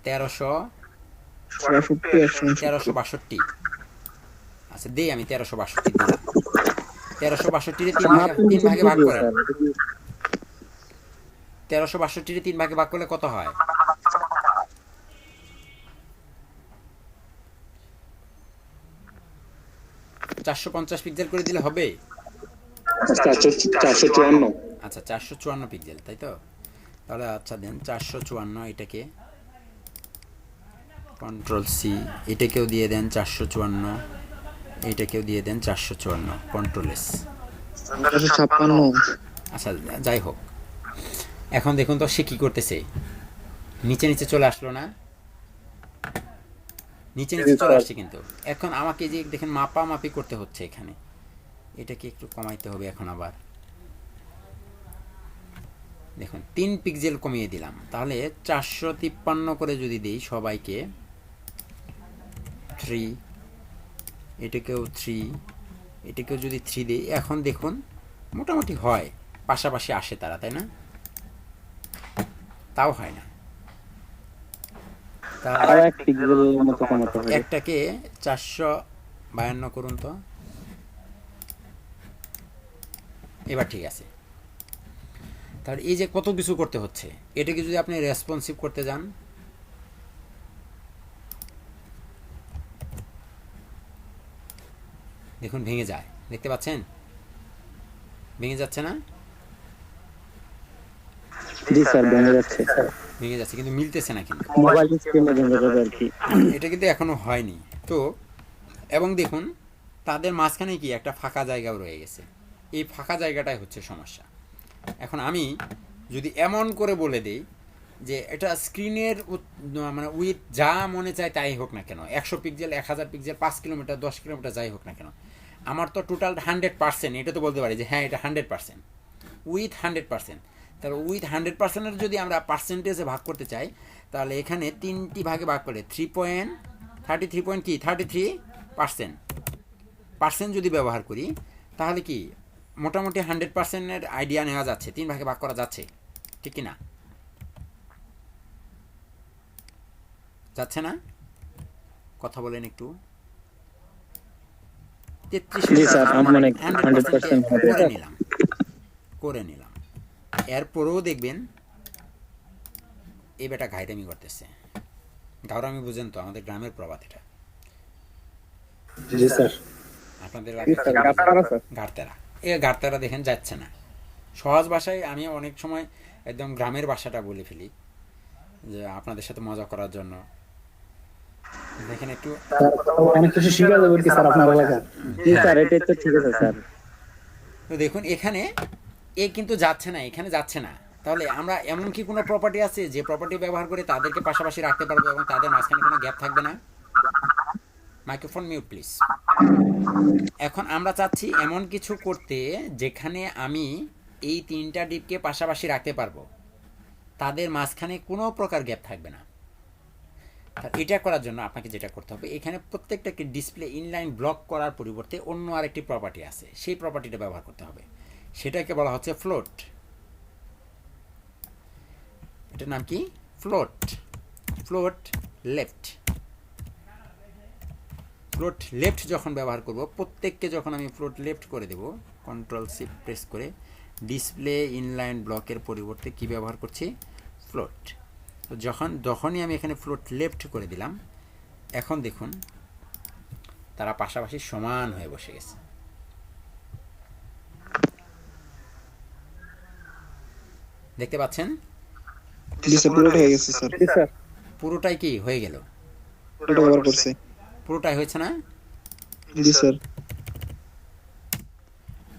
1362। আচ্ছা দেই আমি 1362 দিলাম। 1362 তিন ভাগে ভাগ করেন। 1362 তিন ভাগে ভাগ করলে কত হয়? 450 পিক্সেল করে দিলে হবে। 454। আচ্ছা 454 পিক্সেল, তাই তো? তাহলে আচ্ছা দেন 454, এটাকে কন্ট্রোল সি, এটাকেও দিয়ে দেন 454, এটাকেও দিয়ে দেন 454, কন্ট্রোল এস। 456। আচ্ছা যাই হোক, এখন দেখুন তো সে কি করতেছে, নিচে নিচে চলে আসলো না? নিচে নিচে চলে আসছে, কিন্তু এখন আমাকে যে দেখেন মাপামাপি করতে হচ্ছে এখানে, এটাকে একটু কমাইতে হবে। এখন আবার দেখুন 3 পিক্সেল কমিয়ে দিলাম, তাহলে 453 করে যদি দিই সবাইকে, 3, এটাকেও 3, এটাকেও যদি 3 দিই, এখন দেখুন মোটামুটি হয়, পাশাপাশি আসে তারা, তাই না? তাও হয় না, একটাকে 452 করুন তো, এবার ঠিক আছে। তাহলে এই যে কত কিছু করতে হচ্ছে, এটাকে যদি আপনি রেসপন্সিভ করতে যান, দেখুন ভেঙে যায়, দেখতে পাচ্ছেন? ভেঙে যাচ্ছে না? জি স্যার ভেঙে যাচ্ছে। ভেঙে যাচ্ছে কিন্তু মিলতেছে না, কিন্তু মোবাইল স্ক্রিনে ভেঙে যাবে আর কি। এটা কিন্তু এখনো হয়নি তো। এবং দেখুন তাদের মাঝখানে কি একটা ফাঁকা জায়গাও রয়ে গেছে, এই ফাঁকা জায়গাটাই হচ্ছে সমস্যা। এখন আমি যদি এমন করে বলে দিই যে এটা স্ক্রিনের মানে উইথ যা মনে চায় তাই হোক না কেন, 100 পিক্সেল, 1000 পিক্সেল, 5 কিলোমিটার, 10 কিলোমিটার যাই হোক না কেন, আমার তো টোটাল 100%, এটা তো বলতে পারি যে হ্যাঁ এটা 100%, উইথ 100%। তাহলে উইথ 100%-এর যদি আমরা পার্সেন্টেজে ভাগ করতে চাই, তাহলে এখানে 3টি ভাগে ভাগ করে 33% যদি ব্যবহার করি, তাহলে কি মোটামুটি 100%-এর আইডিয়া নেওয়া যাচ্ছে, 3 ভাগে ভাগ করা যাচ্ছে, ঠিক কি না? যাচ্ছে না? কথা বলেন একটু। 33% করে নিলাম। এরপরেও দেখবেন এই বেটা ঘাইরামি করতেছে। ঘাওরামি বুঝেন তো, আমাদের গ্রামের প্রবাদ এটা। জি স্যার। আপনাদের ঘাটতেরা, এই ঘাটতেরা দেখেন যাচ্ছে না। সহজ ভাষায় আমি অনেক সময় একদম গ্রামের ভাষাটা বলে ফেলি যে আপনাদের সাথে মজা করার জন্য। দেখেন একটু অনেক কিছু শিখা যাবে কি স্যার আপনার এলাকা? জি স্যার এটাই তো ঠিক আছে স্যার। তো দেখুন এখানে এ কিন্তু যাচ্ছে না, এখানে যাচ্ছে না। তাহলে আমরা এমন কি কোনো প্রপার্টি আছে যে প্রপার্টি ব্যবহার করে তাদেরকে পাশাপাশি রাখতে পারবো এবং তাদের মাঝখানে কোনো গ্যাপ থাকবে না? Microphone mute please. এখন আমরা চাচ্ছি এমন কিছু করতে যেখানে আমি এই 3টা ডিপকে পাশাপাশি রাখতে পারবো, তাদের মাঝখানে কোনো প্রকার গ্যাপ থাকবে না। এটা করার জন্য আপনাকে যেটা করতে হবে, এখানে প্রত্যেকটাকে ডিসপ্লে ইনলাইন ব্লক করার পরিবর্তে অন্য আরেকটি প্রপার্টি আছে, সেই প্রপার্টিটা ব্যবহার করতে হবে। সেটাকে বলা হচ্ছে ফ্লোট। এটার নাম কি? Float. Float left. Float left যখন ব্যবহার করব, প্রত্যেককে যখন আমি ফ্লোট লেফট করে দেব, কন্ট্রোল শিফট প্রেস করে ডিসপ্লে ইনলাইন ব্লকের পরিবর্তে কি ব্যবহার করছি? ফ্লোট। তো যখনই আমি এখানে ফ্লোট লেফট করে দিলাম, এখন দেখুন তারা পাশাপাশি সমান হয়ে বসে গেছে। দেখতে পাচ্ছেন? জি স্যার, পুরোটা হয়ে গেছে স্যার। জি স্যার। পুরোটাই কি হয়ে গেল? পুরোটা কভার করছে। পুরোটাই হয়েছে না? জি স্যার।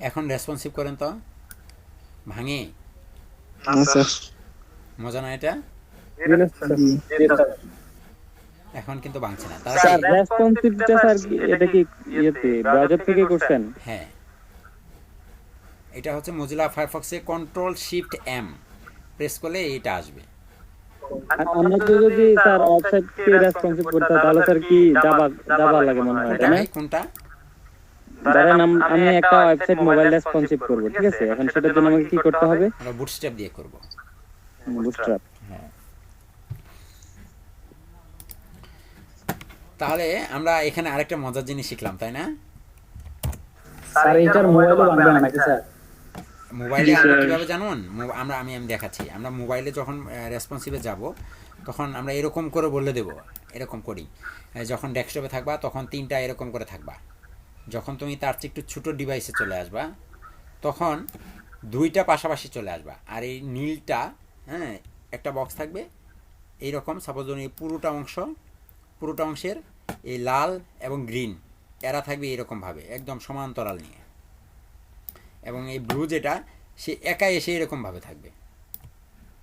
এখন রেসপন্সিভ করেন তো, ভাঙে। না স্যার। মজা না এটা? জি না স্যার। জি। জি স্যার। এখন কিন্তু ভাঙছে না। তার স্যার রেসপন্সিভটা স্যার এটা কি ইয়েতে ব্রাউজার থেকে করছেন? হ্যাঁ, এটা হচ্ছে মোজিলা ফায়ারফক্সে কন্ট্রোল শিফট এম প্রেস করলে এটা আসবে। আর আমরা তো যদি স্যার ওয়েবসাইট কে রেসপন্সিভ করতে হয়, তাহলে স্যার কি জাভা লাগে মনে হয়, তাই না? কোনটা? ধরেন আমি একটা ওয়েবসাইট মোবাইল রেসপন্সিভ করব, ঠিক আছে? এখন সেটার জন্য আমাকে কি করতে হবে? আমরা বুটস্ট্র্যাপ দিয়ে করব। বুটস্ট্র্যাপ। হ্যাঁ, তাহলে আমরা এখানে আরেকটা মজার জিনিস শিখলাম, তাই না? স্যার এটার মোবাইলও বাংলা না নাকি স্যার? মোবাইলে আমরা কিভাবে জানুন? আমি দেখাচ্ছি। আমরা মোবাইলে যখন রেসপন্সিভে যাব, তখন আমরা এরকম করে বলে দেব, এরকম করি। যখন ডেস্কটপে থাকবা তখন 3টা এরকম করে থাকবা। যখন তুমি তার চেয়ে একটু ছোটো ডিভাইসে চলে আসবা, তখন 2টা পাশাপাশি চলে আসবা। আর এই নীলটা, হ্যাঁ, একটা বক্স থাকবে এইরকম। সাপোজ ধরুন এই পুরোটা অংশের এই লাল এবং গ্রিন এরা থাকবে এরকমভাবে একদম সমান্তরাল নিয়ে, এবং এই ব্লু যেটা সে একাই এসে এরকমভাবে থাকবে।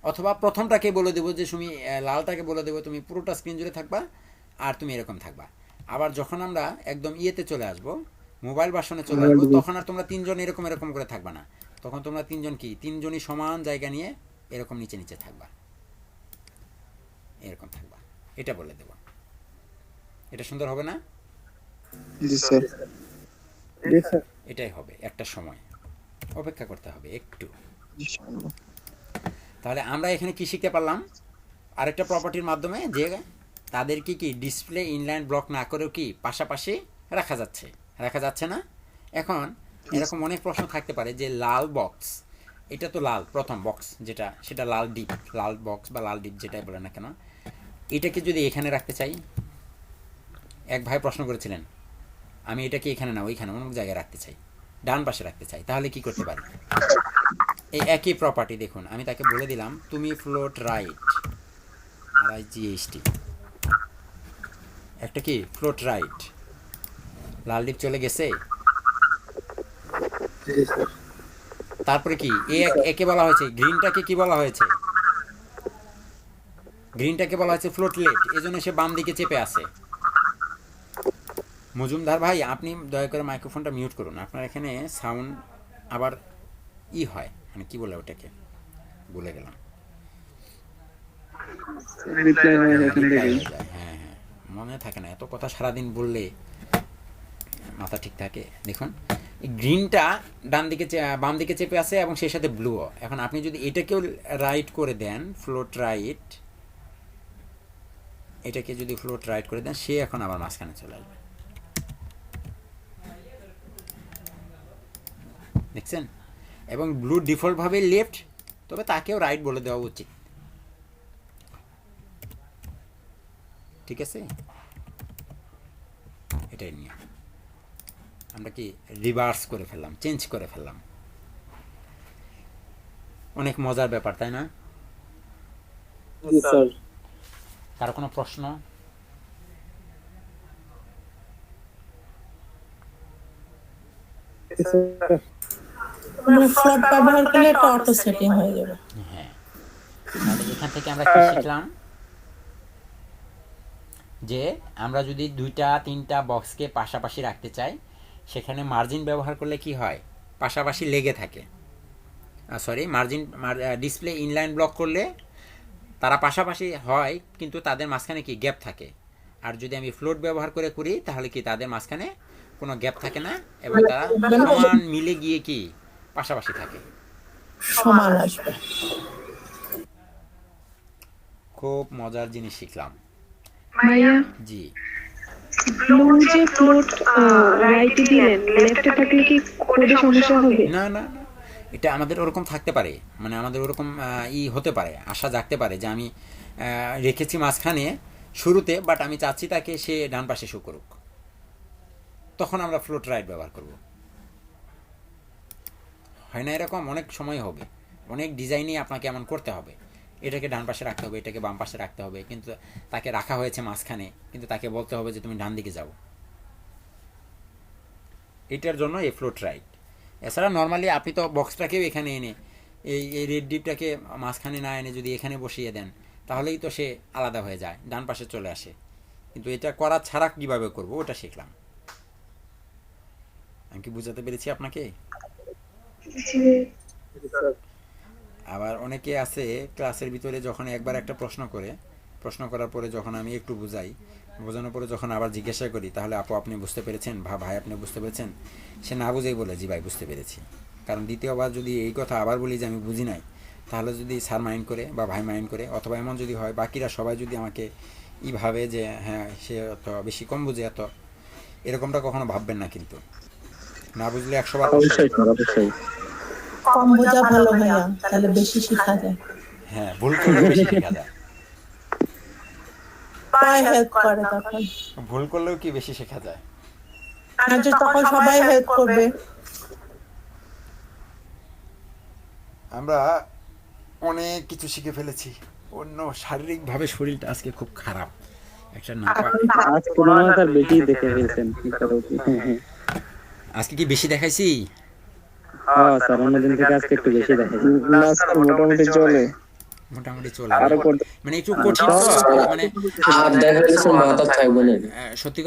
অথবা প্রথমটাকে বলে দেবো যে তুমি, লালটাকে বলে দেবো তুমি পুরোটা স্ক্রিন জুড়ে থাকবা আর তুমি এরকম থাকবা। আবার যখন আমরা একদম ইয়েতে চলে আসবো, মোবাইল ভার্সনে চলে আসবো, তখন আর তোমরা 3জন এরকম করে থাকবা না। তখন তোমরা 3জন কি 3জনই সমান জায়গা নিয়ে এরকম নিচে থাকবা, এরকম থাকবা। এটা বলে দেব। এটা সুন্দর হবে না? জি স্যার। জি স্যার। এটাই হবে। একটা সময় অপেক্ষা করতে হবে একটু। ইনশাআল্লাহ। তাহলে আমরা এখানে কি শিখতে পারলাম? আরেকটা প্রপার্টির মাধ্যমে যে তাদেরকে কি ডিসপ্লে ইনলাইন ব্লক না করেও কি পাশাপাশি রাখা যাচ্ছে না? এখন এরকম অনেক প্রশ্ন থাকতে পারে যে লাল বক্স, এটা তো লাল প্রথম বক্স যেটা, সেটা লাল ডিপ, লাল বক্স বা লাল ডিপ যেটাই বলে না কেন, এটাকে যদি এখানে রাখতে চাই, এক ভাই প্রশ্ন করেছিলেন, আমি এটাকে এখানে না ওইখানে অন্য জায়গায় রাখতে চাই, ডান পাশে রাখতে চাই, তাহলে কি করতে পারি? এই একই প্রপার্টি দেখুন, আমি তাকে বলে দিলাম তুমি ফ্লোট রাইট, RIGHT, একটা কি ফ্লোট রাইট, লাল ডিপ চলে গেছে। তারপরে কি একে বলা হয়েছে, গ্রিনটাকে কি বলা হয়েছে? গ্রিনটাকে বলা হয়েছে ফ্লোট লেফট, এজন্য সে বাম দিকে চেপে আছে। মজুমদার ভাই, আপনি দয়া করে মাইক্রোফোনটা মিউট করুন, আপনার এখানে সাউন্ড আবার হয়, মানে কি বলে ওটাকে ভুলে গেলাম। হ্যাঁ, মনে থাকে না, এত কথা সারাদিন বললে মাথা ঠিক থাকে। দেখুন গ্রিনটা বাম দিকে চেপে আছে এবং সেই সাথে ব্লুও। এখন আপনি যদি এটাকেও রাইট করে দেন, ফ্লোট রাইট, এটাকে যদি ফ্লোট রাইট করে দেন, সে এখন আবার মাঝখানে চলে আসবে। দেখছেন? এবং ব্লু ডিফল্টভাবে লেফট, তবে তাকেও রাইট বলে দেওয়া উচিত। ঠিক আছে? এটাই নিয়ে আমরা কি রিভার্স করে ফেললাম, চেঞ্জ করে ফেললাম। অনেক মজার ব্যাপার, তাই না? কারো কোনো প্রশ্ন? ফ্লোট ব্যবহার করলে এটা অটো সেটিং হয়ে যাবে। হ্যাঁ, তাহলে এখান থেকে আমরা কি শিখলাম? যে আমরা যদি 2-3টা বক্সকে পাশাপাশি রাখতে চাই, সেখানে মার্জিন ব্যবহার করলে কি হয়? পাশাপাশি লেগে থাকে। ডিসপ্লে ইনলাইন ব্লক করলে তারা পাশাপাশি হয়, কিন্তু তাদের মাঝখানে কি গ্যাপ থাকে। আর যদি আমি ফ্লোট ব্যবহার করি, তাহলে কি তাদের মাঝখানে কোনো গ্যাপ থাকে না, এবং তারা সমান মিলে গিয়ে কি পাশাপাশি থাকে। সমান আসবে। খুব মজার জিনিস শিখলাম। ভাইয়া জি, ব্লু যে ফ্লোট রাইটে দিলেন, লেফটে থাকলে কি কোডে সমস্যা হবে? না না না, এটা আমাদের ওরকম থাকতে পারে, মানে আমাদের ওরকম হতে পারে, আশা জাগতে পারে যে আমি রেখেছি মাঝখানে শুরুতে, বাট আমি চাচ্ছি তাকে সে ডান পাশে শো করুক, তখন আমরা ফ্লোট রাইট ব্যবহার করব। হয় না এরকম? অনেক সময় হবে, অনেক ডিজাইনই আপনাকে এমন করতে হবে, এটাকে ডান পাশে রাখতে হবে, এটাকে বাম পাশে রাখতে হবে, কিন্তু তাকে রাখা হয়েছে মাঝখানে, কিন্তু তাকে বলতে হবে যে তুমি ডান দিকে যাও। এটার জন্য এই ফ্লোট রাইট। এছাড়া নর্মালি আপনি তো বক্সটাকেও এখানে এনে এই রেড ডিপটাকে মাঝখানে না এনে যদি এখানে বসিয়ে দেন, তাহলেই তো সে আলাদা হয়ে যায়, ডান পাশে চলে আসে। কিন্তু এটা করা ছাড়া কীভাবে করবো ওটা শিখলাম। আমি কি বুঝাতে পেরেছি আপনাকে? আবার অনেকে আছে ক্লাসের ভিতরে যখন একবার একটা প্রশ্ন করার পরে যখন আমি একটু বোঝানোর পরে যখন আবার জিজ্ঞাসা করি, তাহলে আপু আপনি বুঝতে পেরেছেন, ভাই আপনি বুঝতে পেরেছেন, সে না বুঝেই বলে জি ভাই বুঝতে পেরেছি। কারণ দ্বিতীয়বার যদি এই কথা আবার বলি যে আমি বুঝি নাই, তাহলে যদি স্যার মাইন্ড করে বা ভাই মাইন্ড করে, অথবা এমন যদি হয় বাকিরা সবাই যদি আমাকে ভাবে যে হ্যাঁ সে অত বেশি কম বুঝে, এত এরকমটা কখনো ভাববেন না। কিন্তু না বুঝলে 100 বার অবশ্যই স্যার, অবশ্যই। কম বোঝা ভালো ভাইয়া, তাহলে বেশি শেখা যায়। হ্যাঁ, ভুল করলে বেশি শেখা যায়। সবাই হেল্প করে তখন। ভুল করলেও কি বেশি শেখা যায়? আর যে তখন সবাই হেল্প করবে। আমরা অনেক কিছু শিখে ফেলেছি। অন্য শারীরিকভাবে শরীরটা আজকে খুব খারাপ, একটা আজকে মনে হয় স্যার বেশি দেখে ফেলছেন। আজকে কি বেশি দেখাইছি? হ্যাঁ স্যার, অন্যদিন থেকে আজকে একটু বেশি দেখাইছি। না স্যার, মোটামুটি চলে। মোটামুটি চলে, মানে একটু কঠিন তো, মানে আর দেখা গেছে মাথা থাকবে না। সত্যি